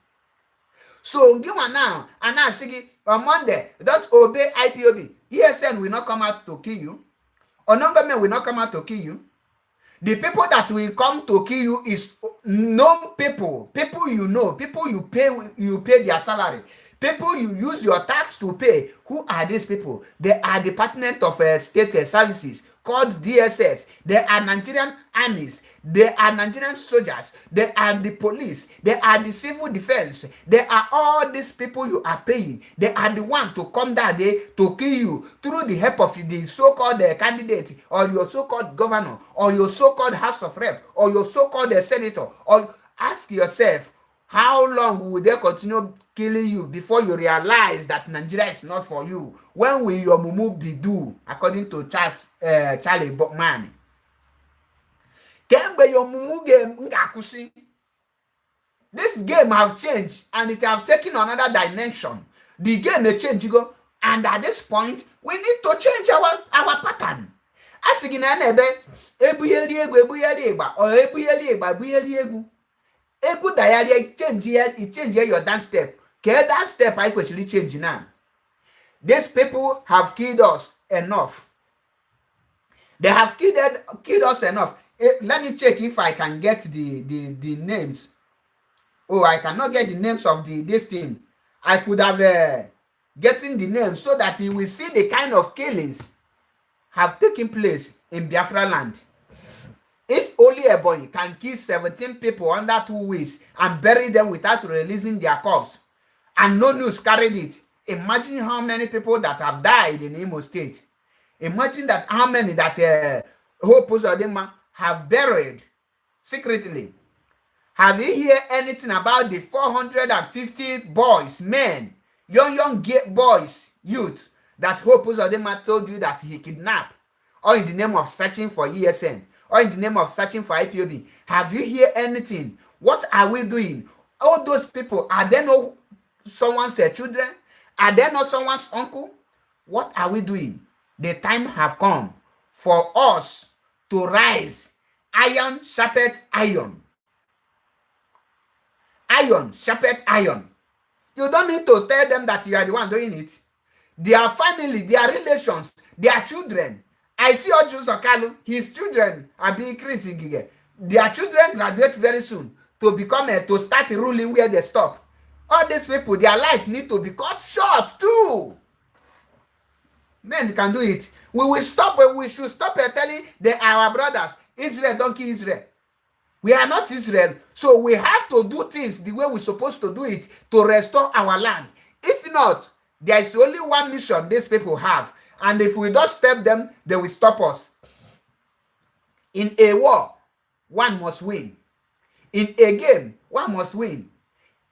So give one now, and now say on Monday, don't obey IPOB. ESN will not come out to kill you. Or non-government will not come out to kill you. The people that will come to kill you is known people you know, people you pay their salary, people you use your tax to pay. Who are these people? They are Department of State Services called DSS. They are Nigerian armies. They are Nigerian soldiers. They are the police. They are the civil defense. They are all these people you are paying. They are the one to come that day to kill you through the help of the so-called candidate, or your so-called governor, or your so-called House of Rep, or your so-called senator. Or ask yourself, how long will they continue killing you before you realize that Nigeria is not for you? When will your mumu be due, according to Charlie Buckman? Kemgbe your mumu game ngakusi. This game have changed and it have taken another dimension. The game may change, you go, and at this point we need to change our pattern. Asigina nebe ebuyeli egba or ebuyeli egba buyeli egu. Egu diary it change your dance step. Ke dance step I actually change now. These people have killed us enough. They have killed us enough. Let me check if I can get the names. Oh, I cannot get the names of this thing. I could have getting the names so that you will see the kind of killings have taken place in Biafra land. If only a boy can kill 17 people under 2 weeks and bury them without releasing their corpse, and no news carried it, imagine how many people that have died in Imo State. Imagine that how many that Hope Uzodinma have buried secretly. Have you heard anything about the 450 boys, men, young boys, youth, that Hope Uzodinma told you that he kidnapped, or in the name of searching for ESN, or in the name of searching for IPOB? Have you heard anything? What are we doing? All those people, are they not someone's children? Are they not someone's uncle? What are we doing? The time have come for us to rise. Iron sharpened iron. Iron sharpened iron. You don't need to tell them that you are the one doing it. Their family, their relations, their children. I see Oju Sokalu, his children are being increasing. Their children graduate very soon to become to start ruling where they stop. All these people, their life need to be cut short too. Men can do it. We should stop telling our brothers, Israel don't kill Israel. We are not Israel, so we have to do things the way we're supposed to do it to restore our land. If not, there is only one mission these people have, and if we don't stop them, they will stop us. In a war, one must win. In a game, one must win.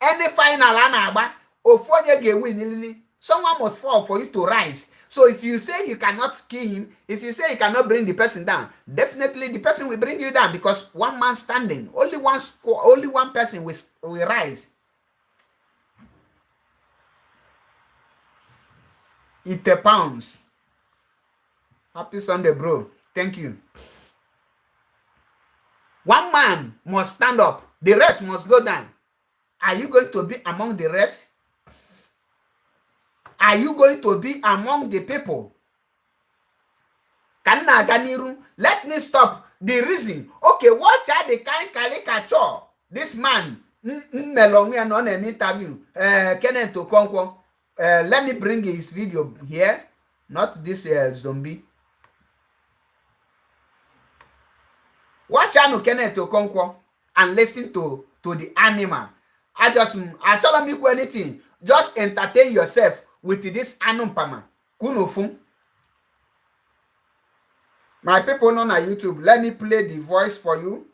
Any final anaba, ofonye ge win, someone must fall for you to rise. So if you say you cannot kill him, if you say you cannot bring the person down, definitely the person will bring you down, because one man standing, only one person will rise. It pounds. Happy Sunday, bro. Thank you. One man must stand up. The rest must go down. Are you going to be among the rest? Are you going to be among the people? Let me stop the reason. Okay, what are the kind caricature this man Melongian on an interview? Kenneth Okonkwo. Let me bring his video here. Not this zombie. Watch out Kenneth Okonkwo and listen to the animal. I tell him anything. Just entertain yourself with this anumpama. Kunofun. My people on YouTube, let me play the voice for you,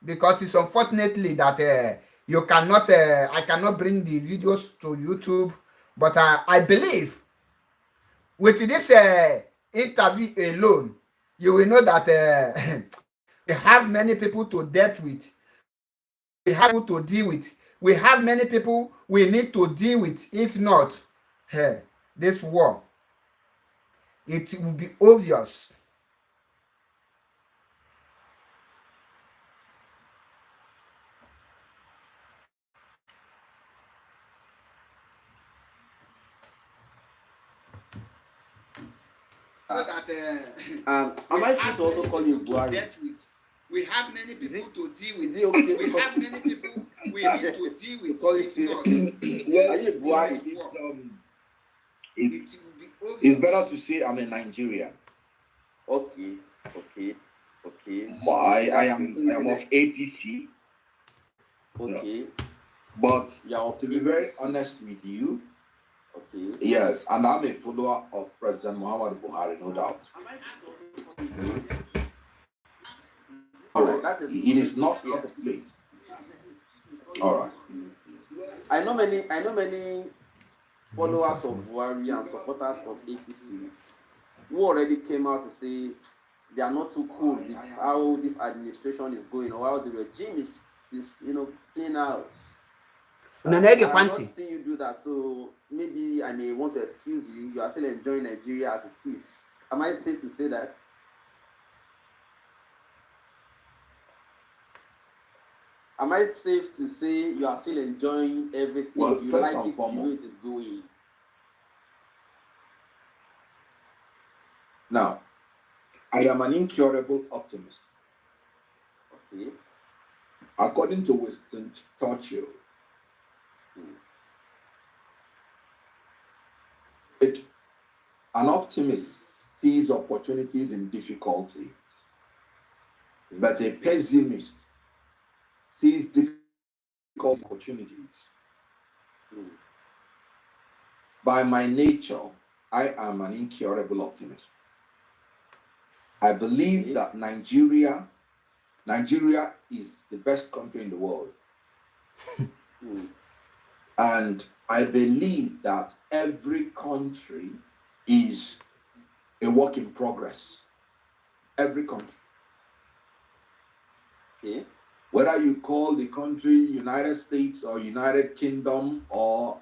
because it's unfortunately that you cannot I cannot bring the videos to YouTube, but I believe with this interview alone, you will know that we have many people to deal with. We have people to deal with. We have many people we need to deal with. If not, this war, it will be obvious. that am I free to also call you Buhari? We have many people to deal with. Is it okay? We have many people we need to deal with. Call If it not, Are you Buhari? it will be obvious. It's better to say I'm a Nigerian. Okay. But I am of APC. Okay. But Yeah, to be very honest with you, okay. yes, and I'm a follower of President Muhammad Buhari, no doubt. All right, that is. It is not out of place. All right. I know many followers of Buhari and supporters of APC who already came out to say they are not too cool with how this administration is going or how the regime is playing out. I have not seen you do that, so maybe I may want to excuse you. You are still enjoying Nigeria as it is. Am I safe to say that? Am I safe to say you are still enjoying everything? Well, You first like and it the foremost, way it is going? now, I am an incurable optimist. Okay. According to Winston Churchill, an optimist sees opportunities in difficulties, but a pessimist sees difficult opportunities. By my nature, I am an incurable optimist. I believe that Nigeria is the best country in the world. And I believe that every country is a work in progress. Every country. Okay. Whether you call the country United States or United Kingdom or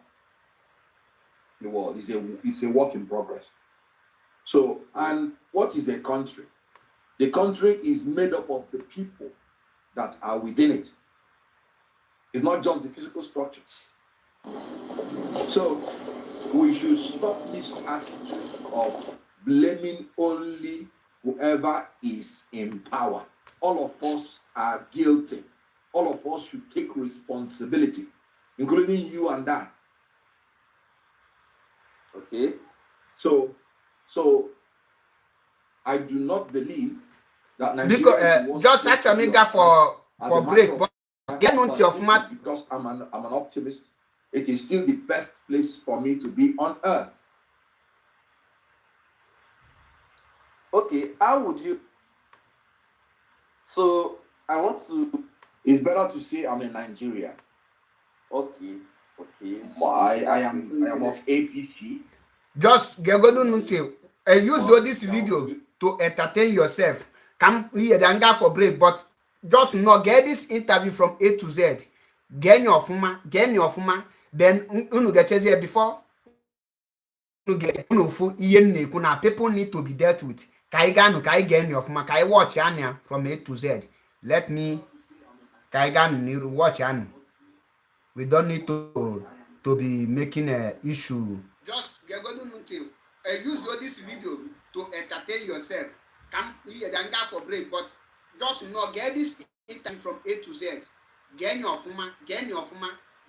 the world, is a work in progress. So, and what is a country? The country is made up of the people that are within it. It's not just the physical structure. So we should stop this attitude of blaming only whoever is in power. All of us are guilty. All of us should take responsibility, including you and I. Okay. So I do not believe that Nigeria because just such a mega for break, but get on your mat. Because I'm an optimist, it is still the best place for me to be on earth. Okay, how would you? So I want to. It's better to say I'm a Nigerian. Okay. But I am of APC. Just get go to use all this video to entertain yourself. Come here and go for break, but just not get this interview from A to Z. Get your fuma, then unu get here before. People need to be dealt with. Kai get your fuma, kai watch Anya from A to Z. Let me watch Anya. We don't need to be making an issue. Just get go to use all this video to entertain yourself. Come here and go for break, but just not get this interview from A to Z. Get your fuma,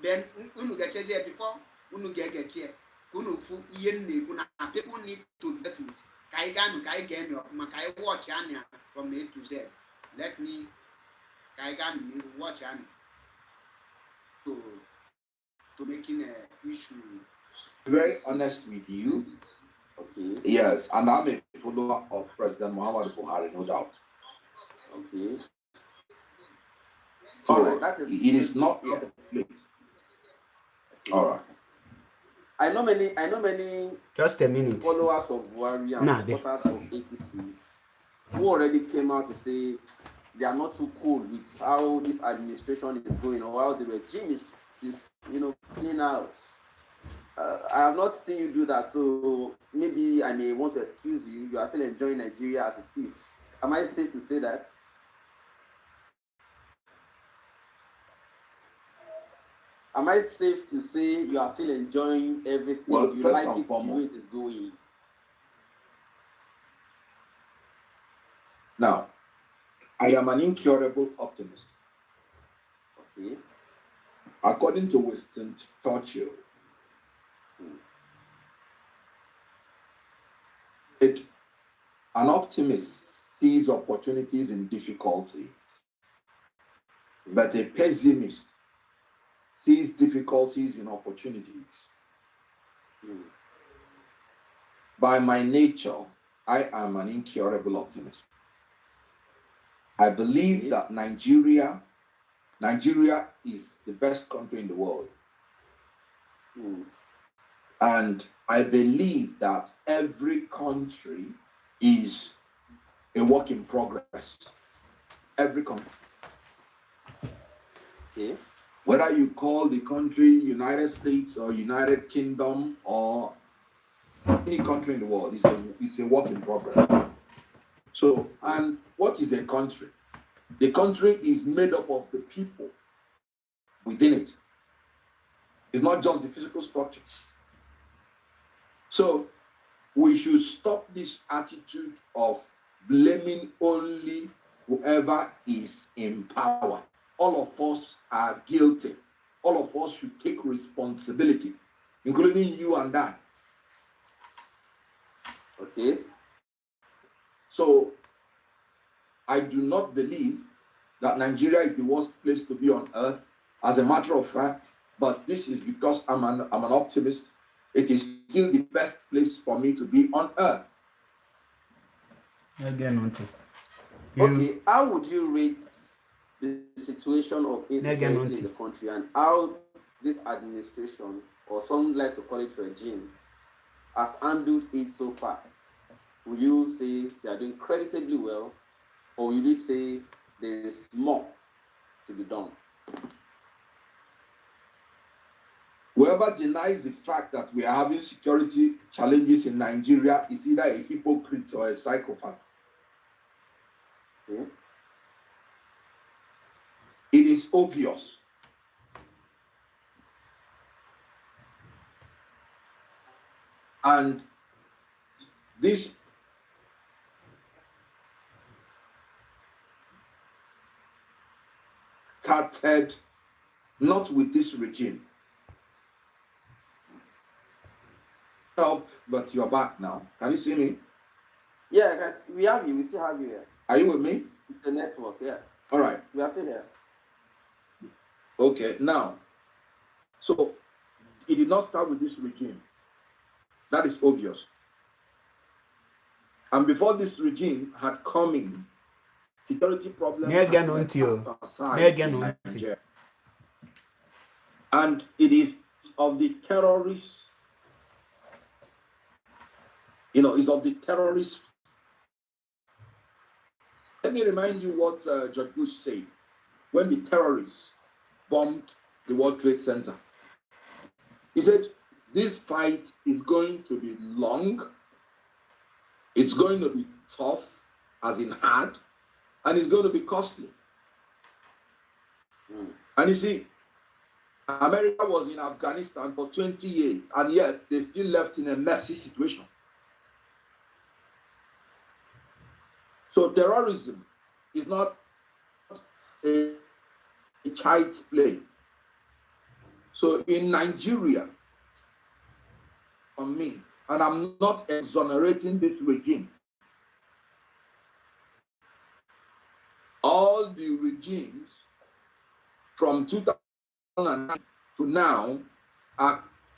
then unu get here before unu get here. Unu fu people need to get with. Kai get your fuma, kai watch Anya from A to Z. Let me watch Anya to making an issue. Very honest with you. Okay. Yes, and I'm a follower of President Muhammad Buhari, no doubt. Okay. So all right, that is. It is not out of place. All right. I know many. Just a minute. Followers of Buhari and supporters of APC who already came out to say they are not too cool with how this administration is going or how the regime is playing out. I have not seen you do that, so maybe I may want to excuse you. You are still enjoying Nigeria as it is. Am I safe to say that? Am I safe to say you are still enjoying everything? Well, You first like and it the way foremost, it is going? Now, I am an incurable optimist. Okay. According to Winston Churchill, an optimist sees opportunities in difficulty, but a pessimist sees difficulties in opportunities. By my nature, I am an incurable optimist. I believe that Nigeria is the best country in the world. And I believe that every country is a work in progress. Every country. Okay. Whether you call the country United States or United Kingdom or any country in the world, it's a work in progress. So, and what is a country? The country is made up of the people within it. It's not just the physical structure. So, we should stop this attitude of blaming only whoever is in power. All of us are guilty. All of us should take responsibility, including you and I. Okay. So, I do not believe that Nigeria is the worst place to be on earth, as a matter of fact, but this is because I'm an optimist. It is still the best place for me to be on earth. Again, Okay, how would you rate the situation of insecurity in the country and how this administration, or some like to call it regime, has handled it so far? Will you say they are doing creditably well, or will you say there is more to be done? Whoever denies the fact that we are having security challenges in Nigeria is either a hypocrite or a psychopath. Okay. It is obvious. And this started not with this regime. Help, but you're back now. Can you see me? Yeah, guys, we have you. We still have you here. Are you with me? It's the network, yeah. All right. We are still here. Okay, now, so it did not start with this regime. That is obvious. And before this regime had come in, security problems had been aside in Nigeria. And it is of the terrorists, it's of the terrorists. Let me remind you what George Bush said when the terrorists bombed the World Trade Center. He said, this fight is going to be long, it's going to be tough, as in hard, and it's going to be costly. And you see, America was in Afghanistan for 20 years, and yet they still left in a messy situation. So terrorism is not a child's play. So in Nigeria, for me, and I'm not exonerating this regime, all the regimes from 2009 to now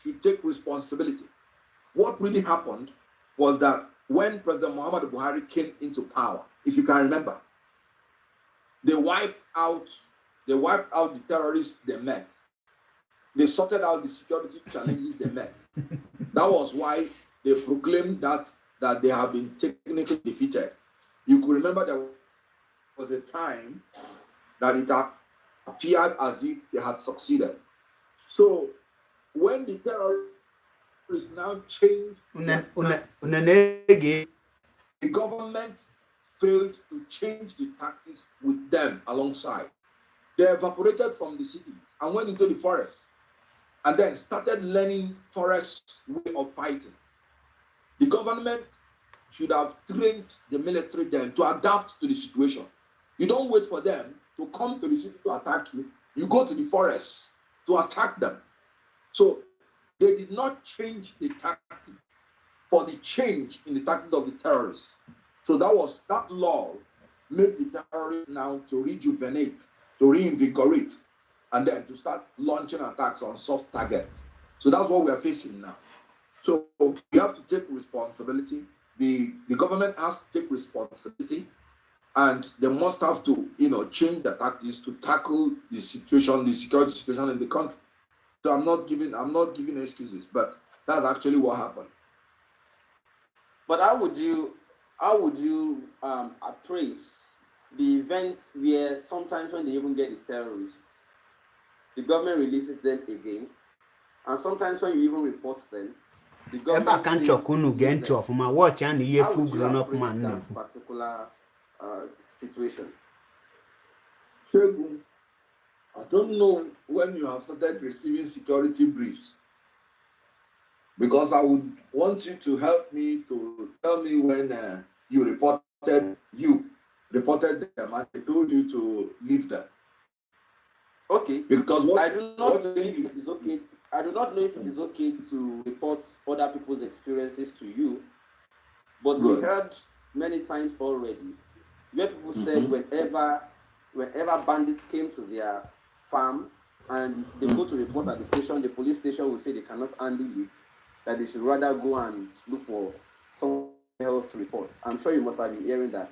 should take responsibility. What really happened was that when President Muhammadu Buhari came into power, if you can remember, they wiped out the terrorists they met. They sorted out the security challenges they met. That was why they proclaimed that they have been technically defeated. You could remember there was a time that it appeared as if they had succeeded. So when the terrorists now changed, the government failed to change the tactics with them alongside. They evaporated from the cities and went into the forest, and then started learning forest way of fighting. The government should have trained the military then to adapt to the situation. You don't wait for them to come to the city to attack you. You go to the forest to attack them. So they did not change the tactic for the change in the tactics of the terrorists. So that law made the terrorists now to rejuvenate, to reinvigorate, and then to start launching attacks on soft targets. So that's what we are facing now. So we have to take responsibility. The government has to take responsibility, and they must have to, change their tactics to tackle the situation, the security situation in the country. So I'm not giving excuses, but that's actually what happened. But how would you appraise the events where sometimes when they even get the terrorists, the government releases them again, and sometimes when you even report them, the government can chokunu get into of my watch and the year full grown up man. That particular situation. Shegun, I don't know when you have started receiving security briefs, because I would want you to help me to tell me when you reported them and they told you to leave them. Okay. Because I do not know if it is okay. I do not know if it is okay to report other people's experiences to you, but we heard many times already where people said whenever bandits came to their farm and they go to report at the station, the police station will say they cannot handle it, that they should rather go and look for someone else to report. I'm sure you must have been hearing that.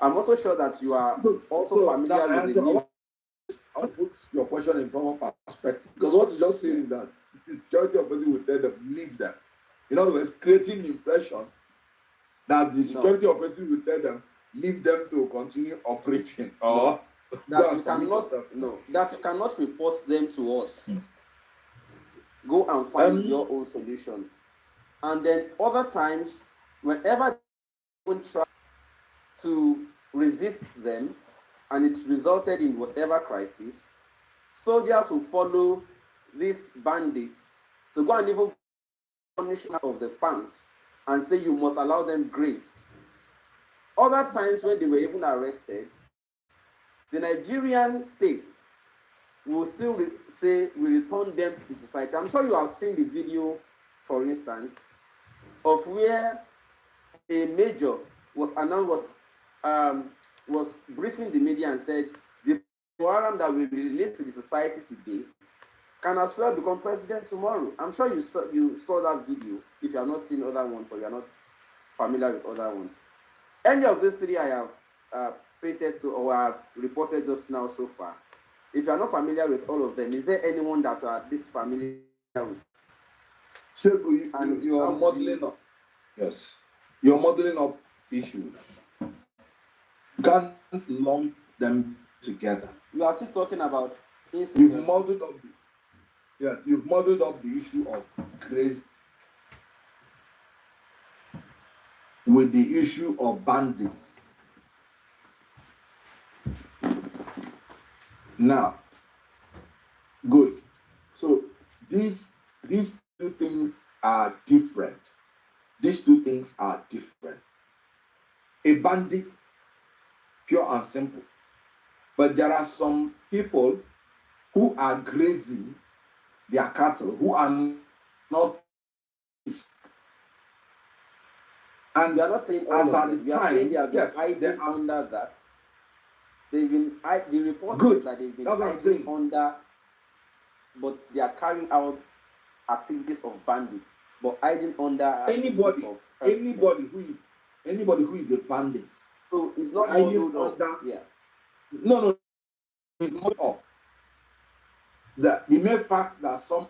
I'm also sure that you are also familiar with the news. I'll put your question in proper perspective, because what you just said is that the security operative will tell them, leave them. In other words, creating the impression that the security operative will tell them, leave them to continue operating. Or that you cannot report them to us. Go and find your own solution. And then other times, whenever they try to resist them, and it's resulted in whatever crisis, soldiers will follow these bandits to go and even punishment of the farms and say you must allow them grace. Other times when they were even arrested, the Nigerian state will still say we return them to society. I'm sure you have seen the video, for instance, of where a major was briefing the media and said the Haram that will be released to the society today can as well become president tomorrow. I'm sure you saw that video if you have not seen other ones or you are not familiar with other ones. Any of these three I have stated to or have reported just now so far. If you are not familiar with all of them, is there anyone that you are at least familiar with? And you are modeling up. Yes. You're modeling up issues. You can't lump them together. You are still talking about You've modeled up the issue of grace with the issue of bandits. Now, good. So these two things are different. These two things are different. A bandit, pure and simple. But there are some people who are grazing their cattle, who are not. And we are not saying all of them. We are saying they have been hiding under that. They've been the report is that they've been hiding under, but they are carrying out activities of bandits, but hiding under anybody who is a bandit. So it's not hiding under. Yeah. No, it's not up. The mere fact that some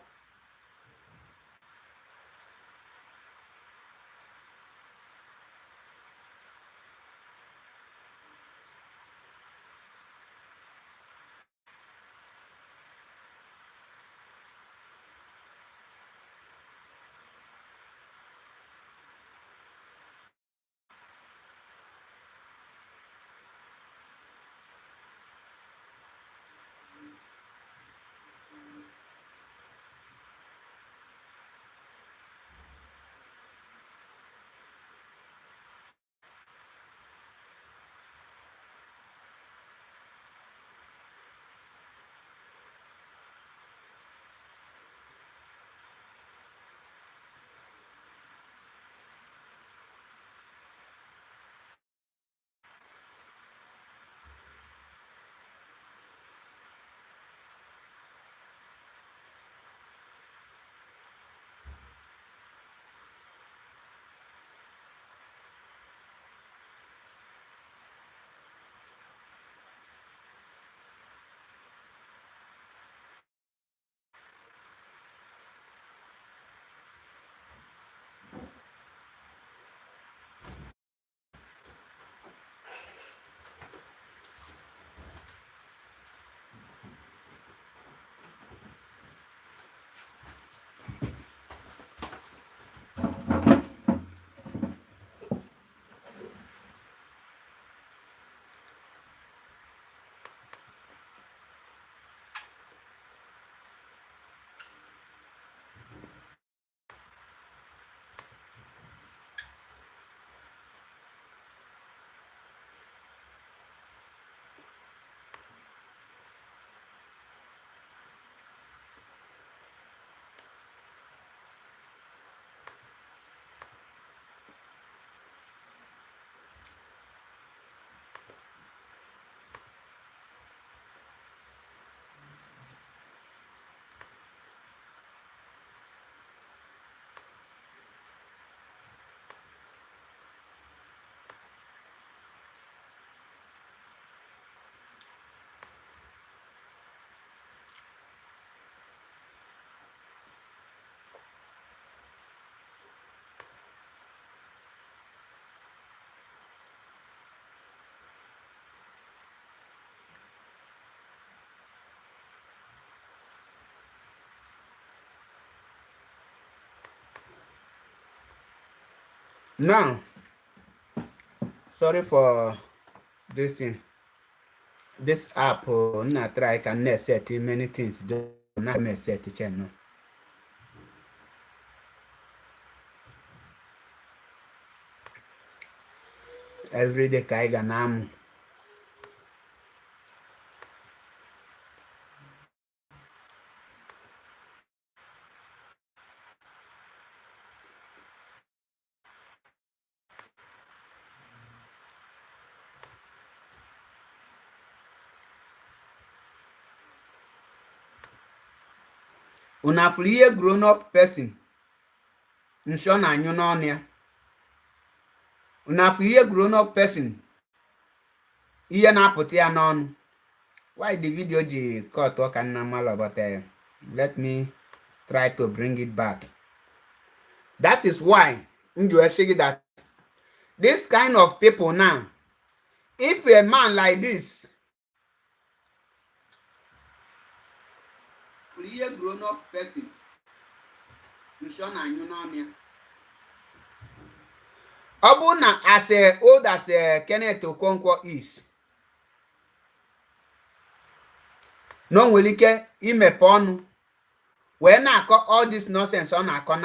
Now, sorry for this thing. This app, not try can net set many things. Do not set the channel. Every day, kaiga nam. Una free grown up person. Nsho na anyu n'ọnụ. Una free grown up person. Ihe na-apụta ya n'ọnụ. Why the video ji cut talk and normal but let me try to bring it back. That is why you say that this kind of people now, if a man like this, free a grown up person, Obuna as old as Kenneth Okonkwo is. No nwere ike imepe ọnụ wee na-akọ all this nonsense ọ na-akọ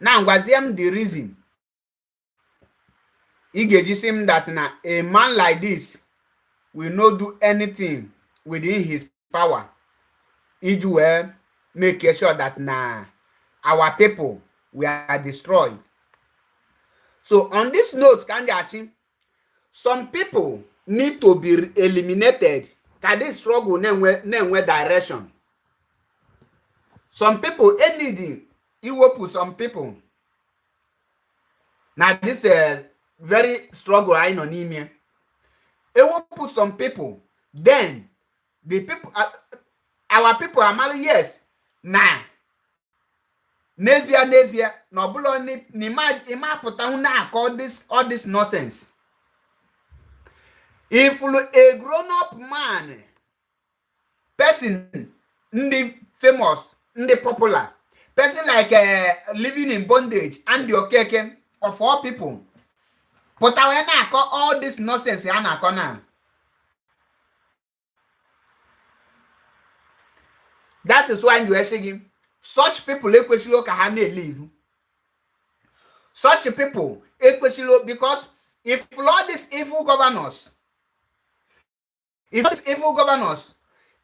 na ngwazie m the reason ị ga-eji sị m that na a man like this will not do anything within his power iji wee make sure that na our people were destroyed. So on this note, can you see some people need to be eliminated? Can this struggle name direction? Some people anything you will put some people. Now this very struggle I know it will put some people. Then the people our people are married, yes. Nah. Nezia no bulo ni ma put na all this nonsense. If a grown-up man, person, famous, popular, person like living in bondage, and the okeke of all people, but I na all this nonsense now. That is why you are saying such people can live. Such people because if all these evil governors. If these evil governors,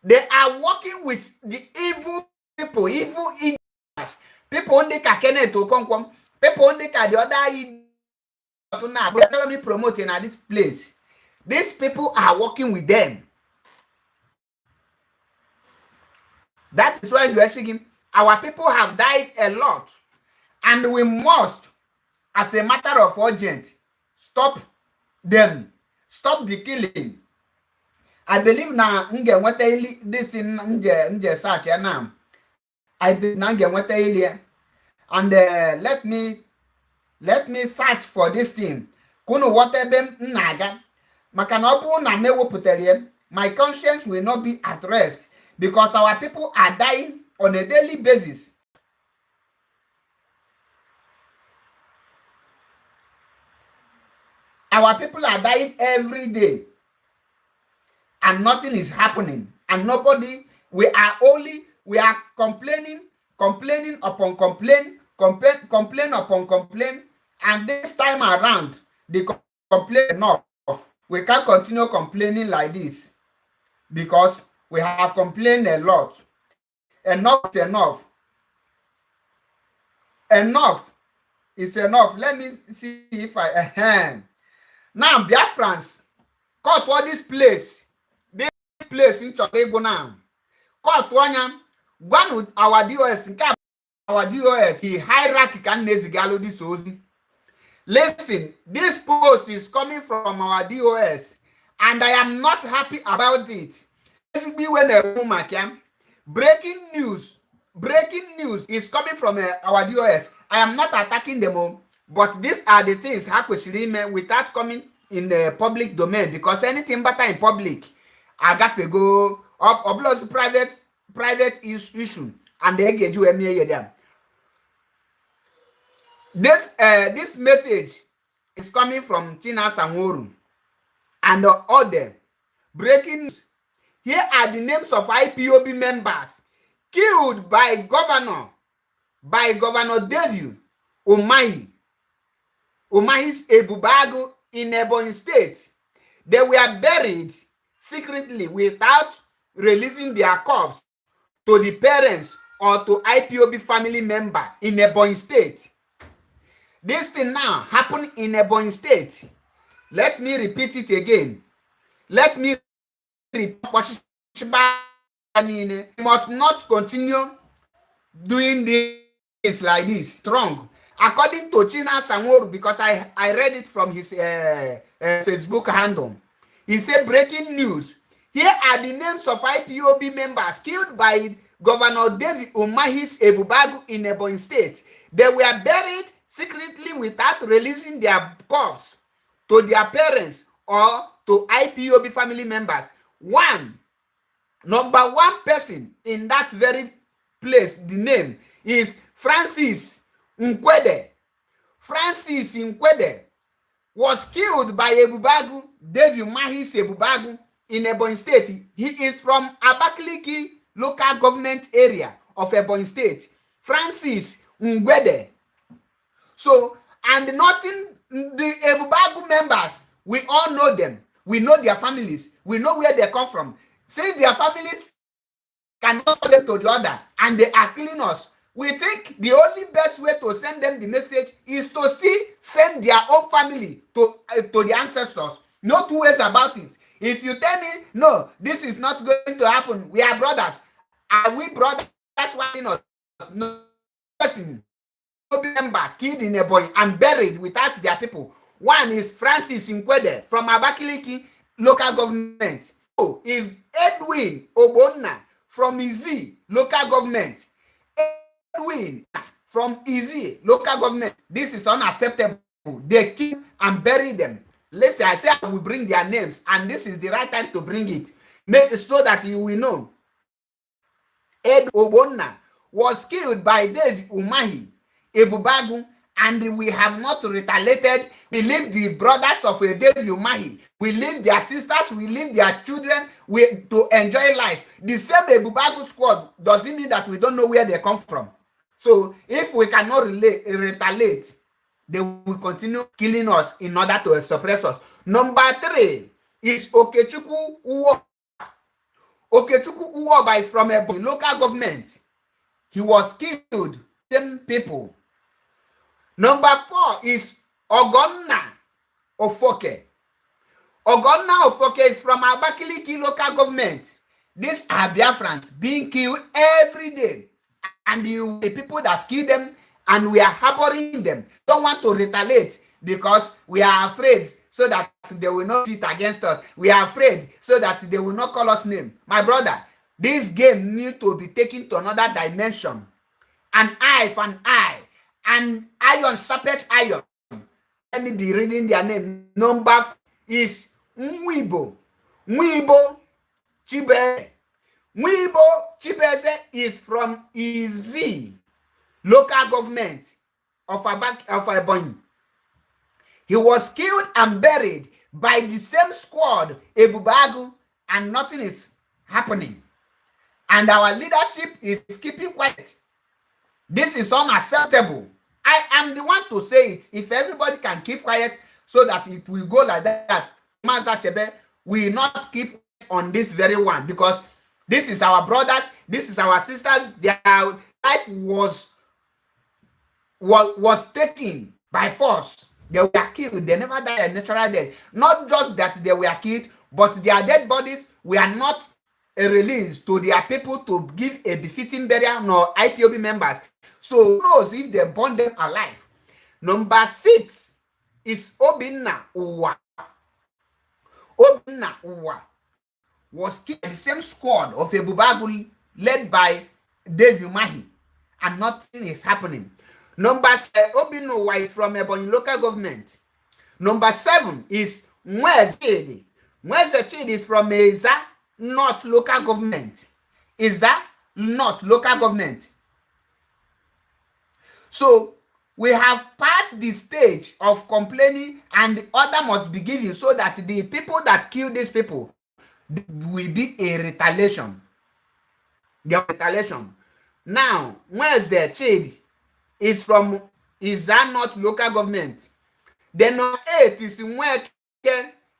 they are working with the evil people, evil idiots, people on the Kenneth Okonkwo, people on the other me promoting at this place. These people are working with them. That is why you are saying our people have died a lot, and we must, as a matter of urgent, stop them, stop the killing. I believe now this in nge search now. I believe now and let me search for this thing. Kuno whatever naga makanobu na mewoputere. My conscience will not be at rest because our people are dying on a daily basis. Our people are dying every day. And nothing is happening, and nobody. We are complaining upon complain upon complain, and this time around the complaint enough. We can't continue complaining like this because we have complained a lot. Enough is enough. Enough is enough. Let me see if I now Biafrans cut all this place. Place in Chotego now. Court one one with our DOS, our DOS, the hierarchy can Nezigalo this ozi. Listen, this post is coming from our DOS, and I am not happy about it. Basically, when a woman came, breaking news is coming from our DOS. I am not attacking them all, but these are the things happening without coming in the public domain because anything better in public. Agafe go up private issue and they get you them. This message is coming from Tina Sanworu and other breaking news. Here are the names of IPOB members killed by Governor David Umahi's Ebubagu in Ebonyi State. They were buried secretly without releasing their corpse to the parents or to IPOB family member in Ebonyi State. This thing now happened in Ebonyi State. Let me repeat it again. Let me repeat. You must not continue doing this like this. Wrong. According to China Sanworu, because I read it from his Facebook handle, he said, breaking news. Here are the names of IPOB members killed by Governor David Umahis Ebubagu in Ebonyi State. They were buried secretly without releasing their corpse to their parents or to IPOB family members. Number one person in that very place, the name is Francis Nkwede. Francis Nkwede was killed by Ebubagu, David Umahis Ebubagu in Ebonyi State. He is from Abakaliki local government area of Ebonyi State. Francis Nkwede. So, and nothing, the Ebubagu members, we all know them. We know their families. We know where they come from. Since their families cannot go them to the other and they are killing us, we think the only best way to send them the message is to still send their own family to the ancestors. No two ways about it. If you tell me, no, this is not going to happen, we are brothers. Are we brothers? That's why not. No person member killed in Ebonyi and buried without their people. One is Francis Nkwede from Abakaliki local government. Two is Edwin Obonna from Izi local government. Edwin from Izi local government. This is unacceptable. They kill and bury them. Listen, I say I will bring their names, and this is the right time to bring it. So that you will know. Ed Obonna was killed by David Umahi Ebubagu, and we have not retaliated. We leave the brothers of David Umahi. We leave their sisters. We leave their children to enjoy life. The same Ebubagu squad doesn't mean that we don't know where they come from. So if we cannot retaliate, they will continue killing us in order to suppress us. Number 3 is Okechukwu Uwoba. Okechukwu Uwoba is from a local government. He was killed. 10 people. Number 4 is Ogonna Ofoke. Ogonna Ofoke is from Abakaliki local government. These are Biafrans being killed every day. And the people that kill them, and we are harboring them, don't want to retaliate because we are afraid so that they will not sit against us. We are afraid so that they will not call us name. My brother, this game needs to be taken to another dimension. An eye for an eye. And iron sharpened iron. Let me be reading their name. Number 4 is Mwibo. Mwibo Chibeze. Mwibo Chibeze is from Izi local government of Ebonyi. He was killed and buried by the same squad, Ebubagu, and nothing is happening. And our leadership is keeping quiet. This is unacceptable. I am the one to say it. If everybody can keep quiet so that it will go like that, Maza Chebe will not keep on this very one, because this is our brothers, this is our sisters. Their life was taken by force. They were killed. They never died a natural death. Not just that they were killed, but their dead bodies were not released to their people to give a befitting burial, nor IPOB members. So who knows if they burn them alive. Number 6 is Obinna Uwa. Obinna Uwa was killed by the same squad of Ebubagu led by David Umahi, and nothing is happening. Number 7, Obinna Uwa is from Ebonyi local government. Number 7 is Mweze Chidi. Mweze Chidi is from Eza North local government. Eza North local government. So we have passed the stage of complaining, and the order must be given so that the people that kill these people will be a retaliation. The retaliation. Now, where's the child is from Iza North local government. The number 8 is Nweke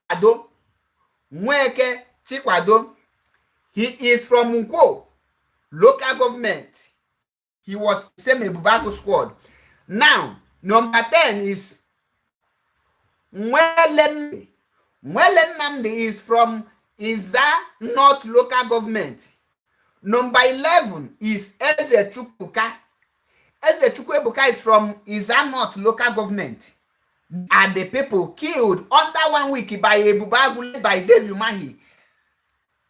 Ado. Nweke Chikwado. He is from Nkwo local government. He was the same Ebubago squad. Now, number 10 is Nwele Nnamdi is from Iza North local government. Number 11 is Eze Chukwuka. Eze Chukwuebuka is from Iza North local government. Are the people killed under 1 week by Ebubago, by David Umahi.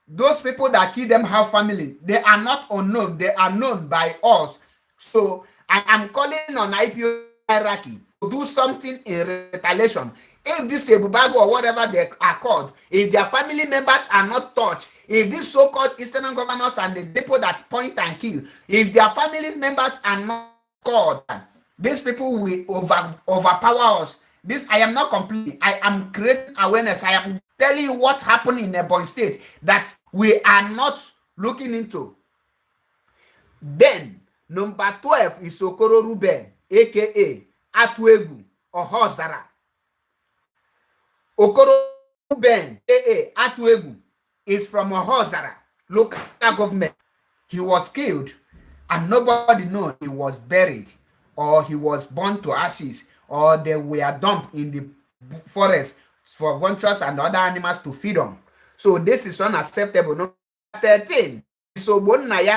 Those people that kill them have family. They are not unknown. They are known by us. So I am calling on IPO hierarchy to do something in retaliation. If this Ebubago or whatever they are called, if their family members are not touched, if these so-called Eastern governors and the people that point and kill, if their family members are not called, these people will overpower us. This, I am not complaining. I am creating awareness. I am telling you what happened in Ebonyi State that we are not looking into. Then, number 12 is Okoro Ruben, aka Atuegu Ohozara. Okoro Ruben, aka Atuegu, is from Ohozara local government. He was killed and nobody knows he was buried or he was burned to ashes or they were dumped in the forest for vultures and other animals to feed on. So this is unacceptable. Number 13 is Ogbonnaya.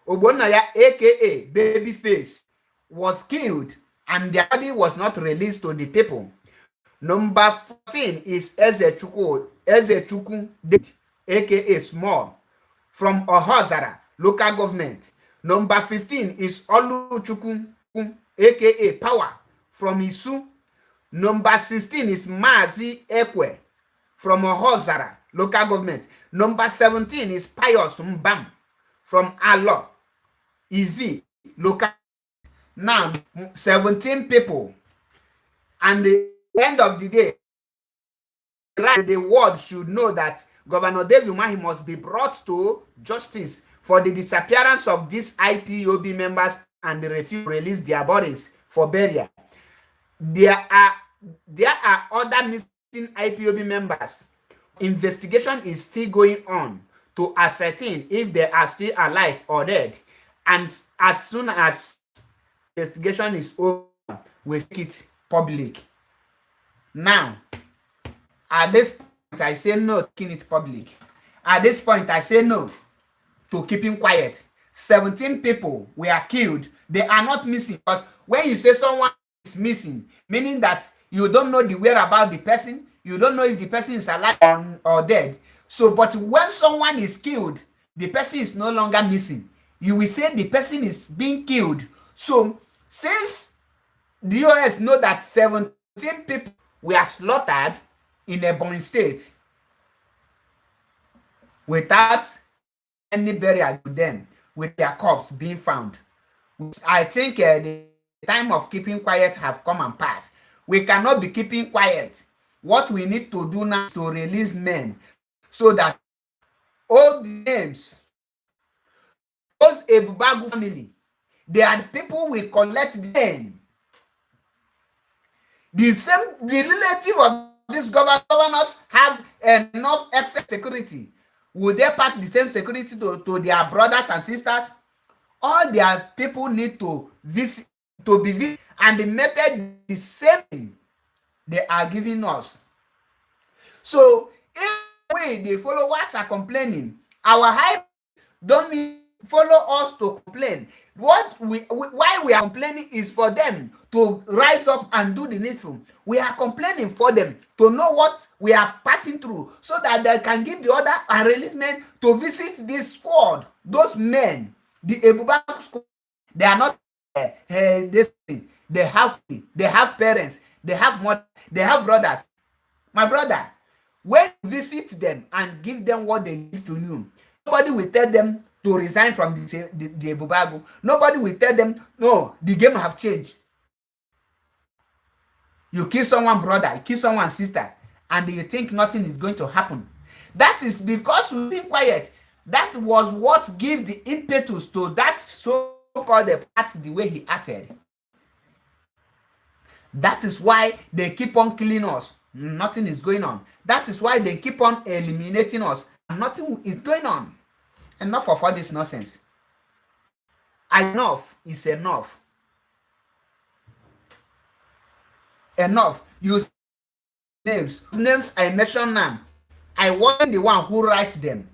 Ogbonnaya, aka Babyface, was killed and their body was not released to the people. Number 14 is Ezechukwu, aka Small, from Ohozara local government. Number 15 is Oluchukwu, aka Power, from Isu. Number 16 is Mazi Ekwe, from Ohozara local government. Number 17 is Pius Mbam, from Alo, Izi local. Now, 17 people. And the end of the day, the world should know that Governor David Umahi must be brought to justice for the disappearance of these IPOB members and the refuse to release their bodies for burial. There are other missing IPOB members. Investigation is still going on to ascertain if they are still alive or dead. And as soon as investigation is over, we make it public. Now, at this point, I say no to keeping it public. At this point, I say no to keeping quiet. 17 people were killed. They are not missing. Because when you say someone is missing, meaning that you don't know the whereabouts of the person, you don't know if the person is alive or dead. So, but when someone is killed, the person is no longer missing. You will say the person is being killed. So, since the US know that 17 people were slaughtered in Ebonyi State without any burial to them, with their corpse being found, I think the time of keeping quiet have come and passed. We cannot be keeping quiet. What we need to do now is to release men so that all the names, those Ebubago family, they are the people we collect them. The relative of these governors have enough excess security. Would they pack the same security to their brothers and sisters? All their people need to visit, to be visited, and the method the same they are giving us. So if we, the followers, are complaining, our high don't need follow us to complain. Why we are complaining is for them to rise up and do the needful. We are complaining for them to know what we are passing through so that they can give the order and release men to visit this squad. Those men, the Ebubago squad, they are not this thing. They have parents, they have mother, they have brothers. My brother, when you visit them and give them what they give to you, nobody will tell them to resign from the Ebubago. Nobody will tell them, no, the game have changed. You kill someone brother, you kill someone sister, and you think nothing is going to happen. That is because we've been quiet. That was what gave the impetus to that so-called part the way he acted. That is why they keep on killing us. Nothing is going on. That is why they keep on eliminating us. Nothing is going on. Enough of all this nonsense. Enough is enough. Enough. You names I mentioned now. I wasn't the one who writes them.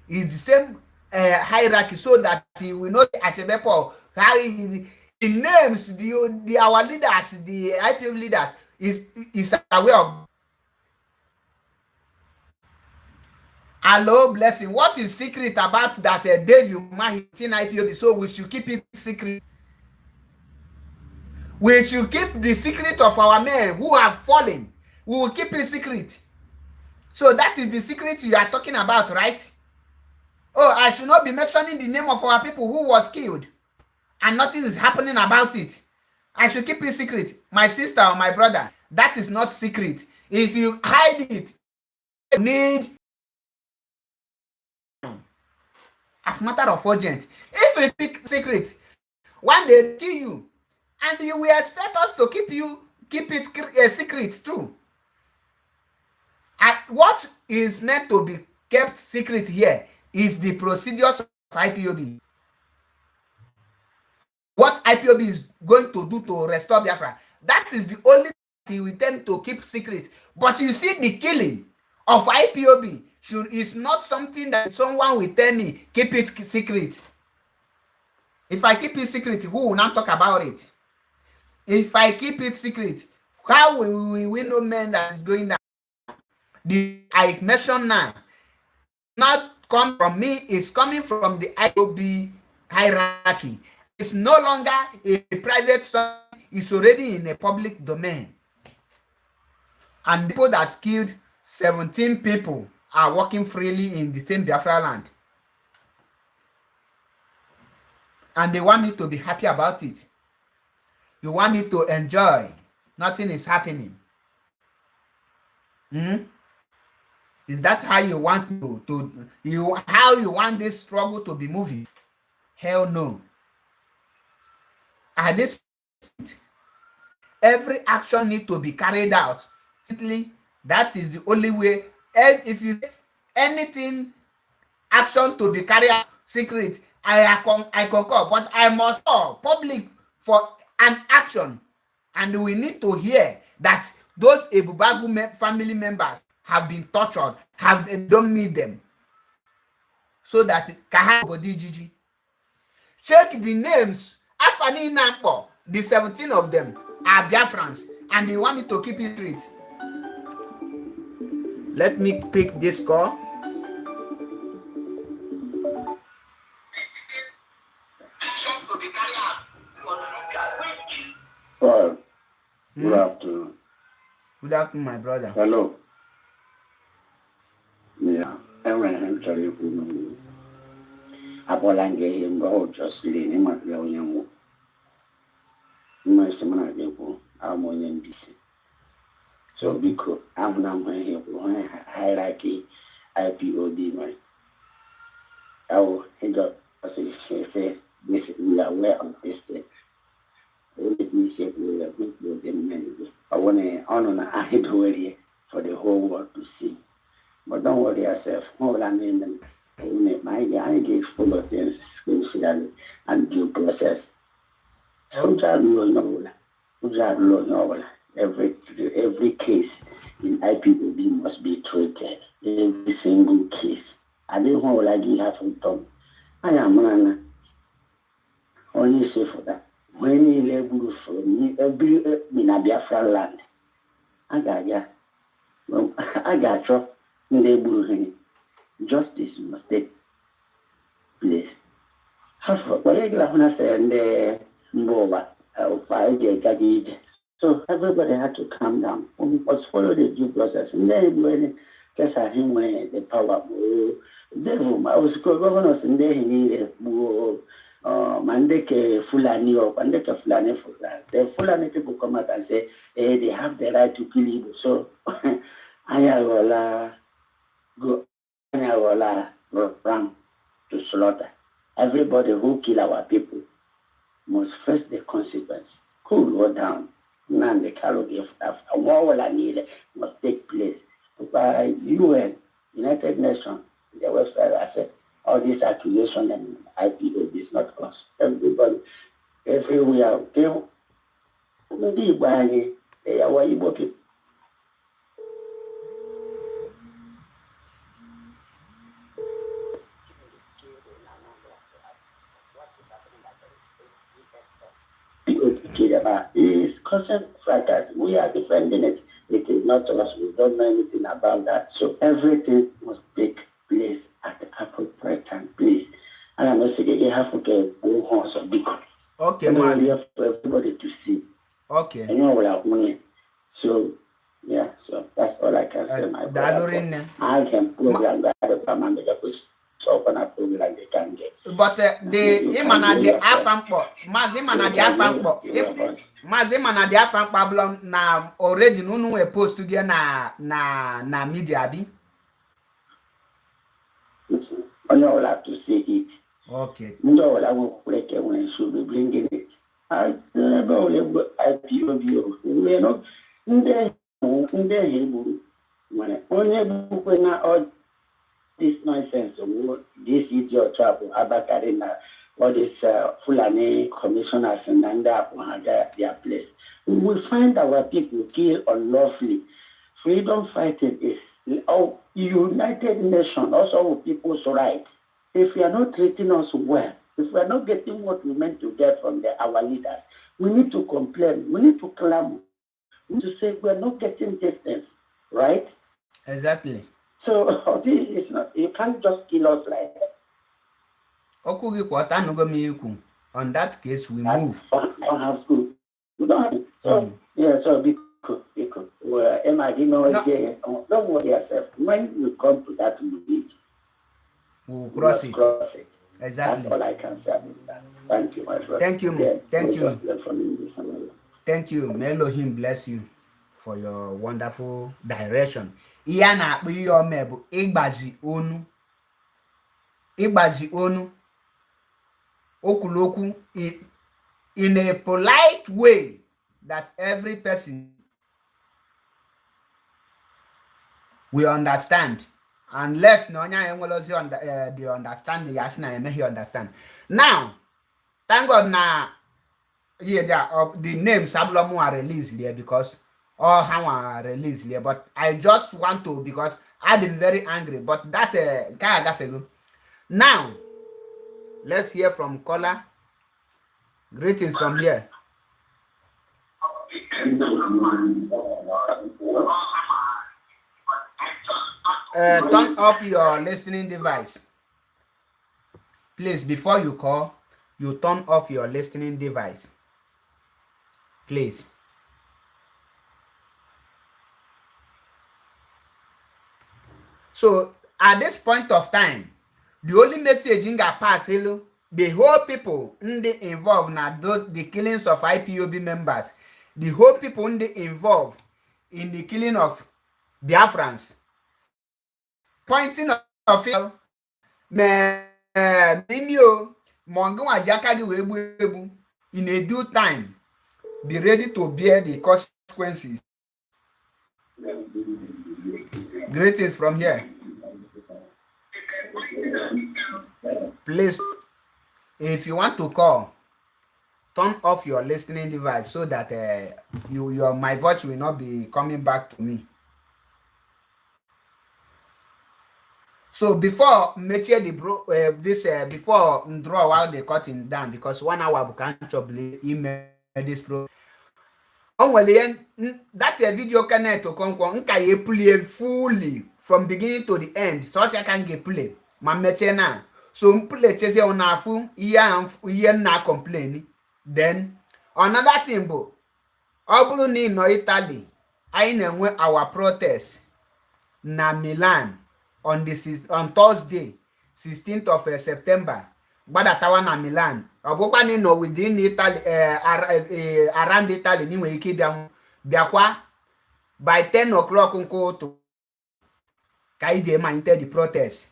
It's the same hierarchy, so that he will know the Ashebepo, how the names the our leaders, the IPOB leaders is aware of. Hello, blessing. What is secret about that Dave Umahi hitting IPOB? So we should keep it secret. We should keep the secret of our men who have fallen. We will keep it secret. So that is the secret you are talking about, right? Oh, I should not be mentioning the name of our people who was killed and nothing is happening about it. I should keep it secret. My sister or my brother, that is not secret. If you hide it, you need as matter of urgent. If you keep secret, one day kill you, and you will expect us to keep it secret too. And what is meant to be kept secret here is the procedures of IPOB. What IPOB is going to do to restore Biafra. That is the only thing we tend to keep secret. But you see, the killing of IPOB is not something that someone will tell me, keep it secret. If I keep it secret, who will not talk about it? If I keep it secret, how will we know men that is going down? The I mentioned now, not come from me, it's coming from the IPOB hierarchy. It's no longer a private story, it's already in a public domain. And the people that killed 17 people are walking freely in the same Biafra land. And they want me to be happy about it. You want me to enjoy. Nothing is happening. Is that how you want how you want this struggle to be moving? Hell no. At this point, every action needs to be carried out. Simply, that is the only way. And if you anything action to be carried out secret, I concur, but I must call public for an action. And we need to hear that those Ebubagu family members have been tortured, don't need them. So that Kahagodi. Check the names. Afani Nampo, the 17 of them are Biafrans, and they wanted to keep it straight. Let me pick this call. Well, good afternoon. Good afternoon, my brother. Hello. Yeah, I'm sorry for you. Apolange mbo Jocelyn ni mapia onyamu. Mma semana beko amonye mbisi. So because I'm not here hierarchy IPOD man. Oh, he got say we are aware of this thing. Let me say we are good with them men. I want to honor I do for the whole world to see. But don't worry yourself. All I mean them. My guy gave full of things and due process. Every case in IPOB must be treated. Every single case. I didn't want to like have some time. I am only say for that. When you label for me, every in Biafra land, I got you. Label justice must take place. So everybody had to calm down. We must follow the due process. And then when the power, I was governors and then he needed my and they can Fulani or and they can Fulani. The Fulani people come out and say, hey, they have the right to kill Igbo. So I will go run to slaughter. Everybody who kill our people must face the consequence. Cool, go down. None the Carol a war must take place by UN, United Nations, the website. I said all these accusations and IPOB is not us. Everybody, everywhere. They are Igbo people. Is concerned fracas. We are defending it. It is not us. We don't know anything about that. So everything must take place at the appropriate time, please. And I'm not saying you have to get one horse or big. Okay, Mazi. For everybody to see. Okay. And you know what I mean. So yeah, so that's all I can say. My brother. I can program that and so open a program they can get. But the imana the afampo, mazimana the afampo, mazimana the afampo na already no we post there na media bi. No, we'll have to see it. Okay. No, I will break it when should be bringing it. I never IPOB. We know in the Hebrew when only all this nonsense, this idiot trouble, Abakarina, all these Fulani commissioners and their place. We will find our people killed unlawfully. Freedom fighting is United Nations, also with people's rights. If we are not treating us well, if we are not getting what we meant to get from our leaders, we need to complain, we need to clamor, we need to say we are not getting distance, right? Exactly. So this is not, you can't just kill us like that. On that case, we move. Don't have school. We don't have so yeah, so be cool. Well, don't worry yourself. When you come to that bridge, we'll cross it. Exactly. That's all I can say about that. Thank you, my friend. Thank you. Yeah, Thank you. Thank you. May Elohim bless you for your wonderful direction. Iyana akpụ ihe ome bụ ịgbazi onu okwulokwu in a polite way that every person will understand, unless no onye enwelozi the understanding yasị na emeghị understand. Now thank God na the name Sablomu are released here because all how I release here, but I just want to because I've been very angry. But that now let's hear from caller. Greetings from here. Turn off your listening device, please. Before you call, you turn off your listening device, please. So at this point of time, the only message in that pass, the whole people involved now the killings of IPOB members, the whole people involved in the killing of Biafrans, pointing of in a due time, be ready to bear the consequences. Greetings from here. Please, if you want to call, turn off your listening device so that my voice will not be coming back to me. So before Meche before draw out the cutting down, because 1 hour we can't email this program. That video connect to come play fully from beginning to the end. So I can get play. My mechena. So play chese on a full year na complaining. Then another thing, bo. Obulu ni no Italy. I know our protest na Milan on Thursday, 16th of September. Badatawa na Milan. ọbụkwa na nọ within Italy around Italy na nwere ike bịakwa by 10 o'clock nke ụtụ ka anyị ji emalite the protest.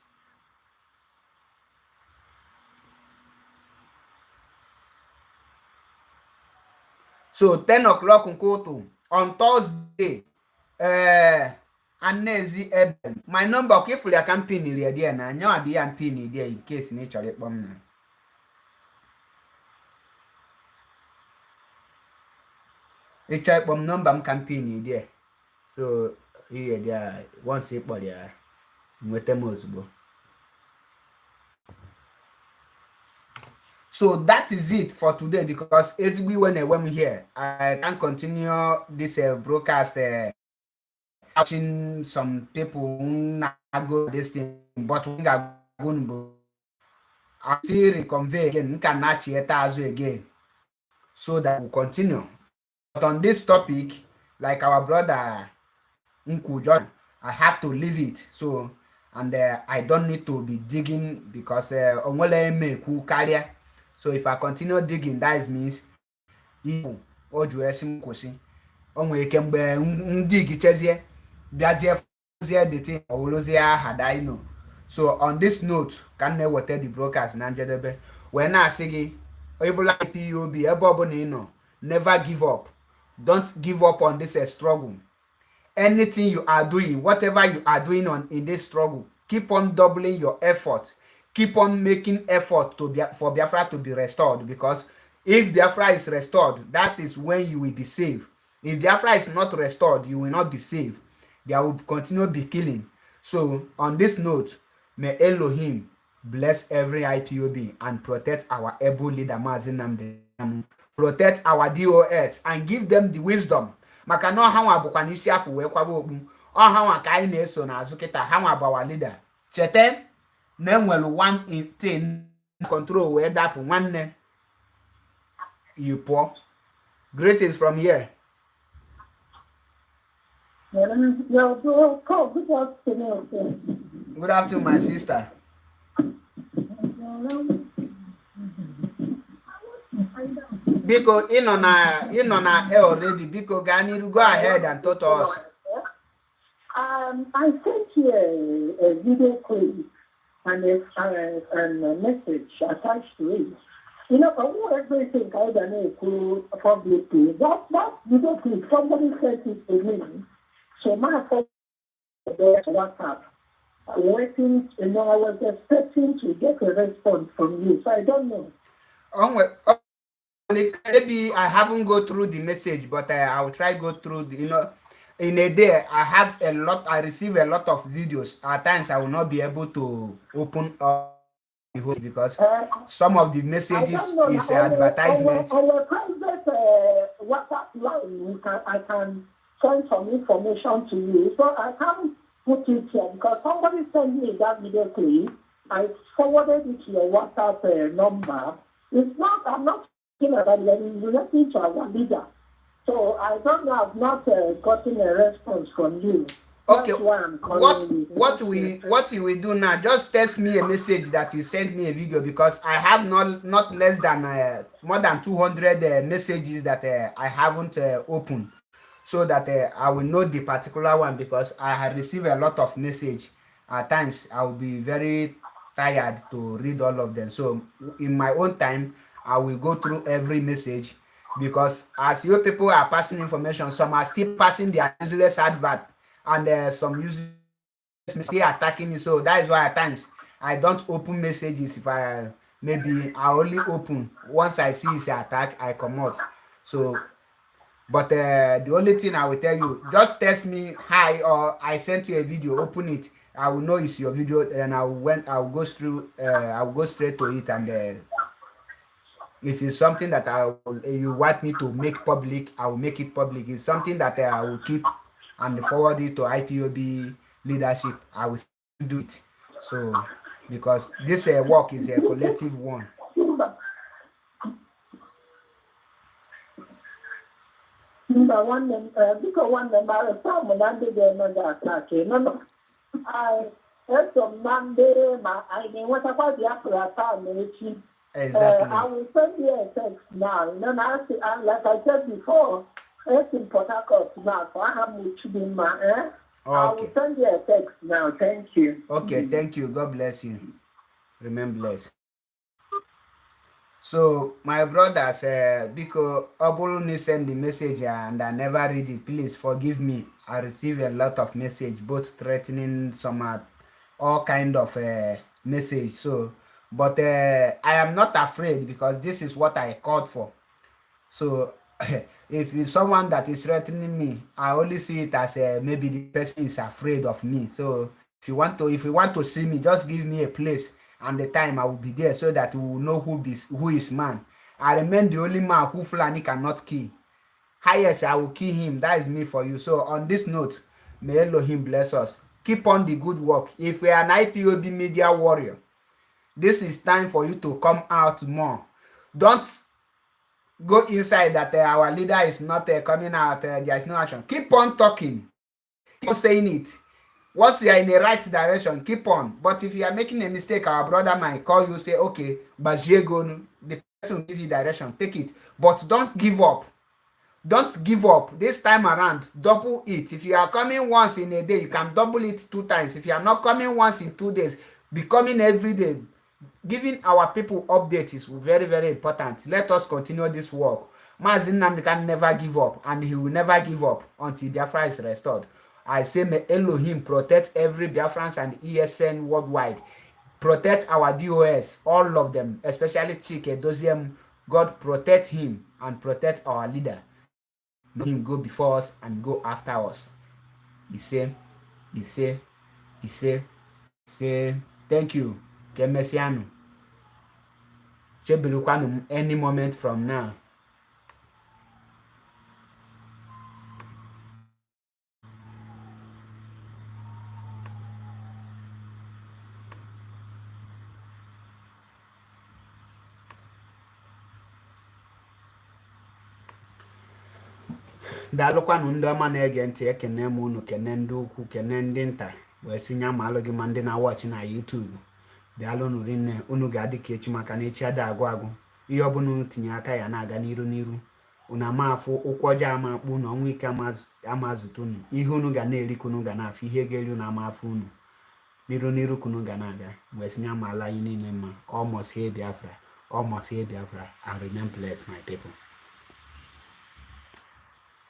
So 10 o'clock nke ụtụ on Thursday Anezi Ebel my number ka ifuli aka mpin iri edie na anya abi ya mpin idie in case na ịchọrọ ịkpọ m na ịchọ ịkpọ m nọmba m ka mpin idie so ihe dia once ịkpọrọ ya nweta m ozugbo. So that is it for today because ezigbo when I'm here I can continue this broadcast watching some people go this thing but we are going to still reconvene again can again so that we continue. But on this topic like our brother Nku John I have to leave it so and I don't need to be digging because onwele me ku carrier. So if I continue digging, that means you or you kwụsị o nwere ike mgbe dig chezie bịazie the thing olozie aha dino. So on this note can na wete the broadcast na njedebe wee na-asị gị ebula IPOB ebe ọbụla ị nọ never give up. Don't give up on this struggle. Anything you are doing, whatever you are doing in this struggle, keep on doubling your effort. Keep on making effort for Biafra to be restored because if Biafra is restored, that is when you will be saved. If Biafra is not restored, you will not be saved. There will continue be killing. So on this note, may Elohim bless every IPOB and protect our able leader Mazi Nnamdi Kanu. Protect our DOS and give them the wisdom. Maka no hawa bụkwa n'isi afọ wee kwaba okpu. Ọ hawa ka anyị na-eso n'azụ kịta hawa bụ our leader. Chete na enwere one thing control wee dapụ nwanne you poor. Greetings from here. Good afternoon, my sister. Biko ịnọ na air already. Biko Ganiru, go ahead and talk to us. I sent you a video clip and a message attached to it. You know, I want everything I don't know publicly. That video clip, somebody sent it to me. So my phone there WhatsApp. Waiting, you know, I was expecting to get a response from you. So I don't know. Maybe I haven't go through the message, but I will try go through the, you know, in a day I have a lot, I receive a lot of videos. At times I will not be able to open up the whole because some of the messages is advertisement. On your private WhatsApp line, I can send some information to you. So I can't put it here because somebody sent me that video clip. I forwarded it to your WhatsApp number. It's not, I'm not about relating to our leader. So I don't know, I've not gotten a response from you. Okay, what you will do now, just text me a message that you sent me a video because I have not less than more than 200 messages that I haven't opened so that I will know the particular one because I have received a lot of message. At times I will be very tired to read all of them. So in my own time, I will go through every message because as you people are passing information, some are still passing their useless advert and some useless still attacking me. So that is why at times I don't open messages. If I only open once I see it's an attack, I come out. So, but the only thing I will tell you, just text me hi or I sent you a video. Open it. I will know it's your video, and I will go straight to it and. If it's something that you want me to make public, I will make it public. If it's something that I will keep and forward it to IPOB leadership, I will do it. So, because this work is a collective one. Exactly. I will send you a text now. You know, like I said before, it's in Port Harcourt now, so I have much in my I will Okay. send you a text now. Thank you. Okay, thank you. God bless you. Remain blessed. So, my brothers, because Obuluni send the message and I never read it, please forgive me. I receive a lot of message, both threatening, some all kind of message. So, but I am not afraid because this is what I called for. So, if it's someone that is threatening me, I only see it as maybe the person is afraid of me. So, if you want to see me, just give me a place and the time I will be there so that we will know who is man. I remain the only man who Fulani cannot kill. Highest, I will kill him. That is me for you. So, on this note, may Elohim bless us. Keep on the good work. If we are an IPOB media warrior, this is time for you to come out more. Don't go inside that our leader is not coming out, there is no action. Keep on talking, keep on saying it. Once you are in the right direction, keep on. But if you are making a mistake, our brother might call you, say, okay, but the person will give you direction, take it. But don't give up. Don't give up. This time around, double it. If you are coming once in a day, you can double it 2 times. If you are not coming once in 2 days, be coming every day. Giving our people updates is very, very important. Let us continue this work. Mazi Nnamdi can never give up, and he will never give up until Biafra is restored. I say, may Elohim protect every Biafrans and ESN worldwide. Protect our DOS, all of them, especially Chike Doziem. God protect him and protect our leader. Let him go before us and go after us. He say, thank you. Kemesiano. Chebelukwanu any moment from now. Daalụkwanụ ndị ọma na-ege ntị, ekene m unu, kene ndị ukwu, kene ndị nta, wee sị nya ma alụ gị ma ndị na-awọchị na YouTube. Daalụnụ rinne, unu ga-adị ka echi maka na echi ada agwụ agwụ. Ihe ọbụla unu tinye aka ya na-aga n'iru. Unu ama afụ ụkwụ ọjọọ ama akpụ unu, ọnwụ ike ama azụta unu. Ihe unu ga na-eri ka unu ga na-afụ, ihe ga-eri unu ama afụ unu. N'iru ka unu ga na-aga. Wee sị nya ma ala anyị niile mma. Almost here Biafra. And remain blessed, my people.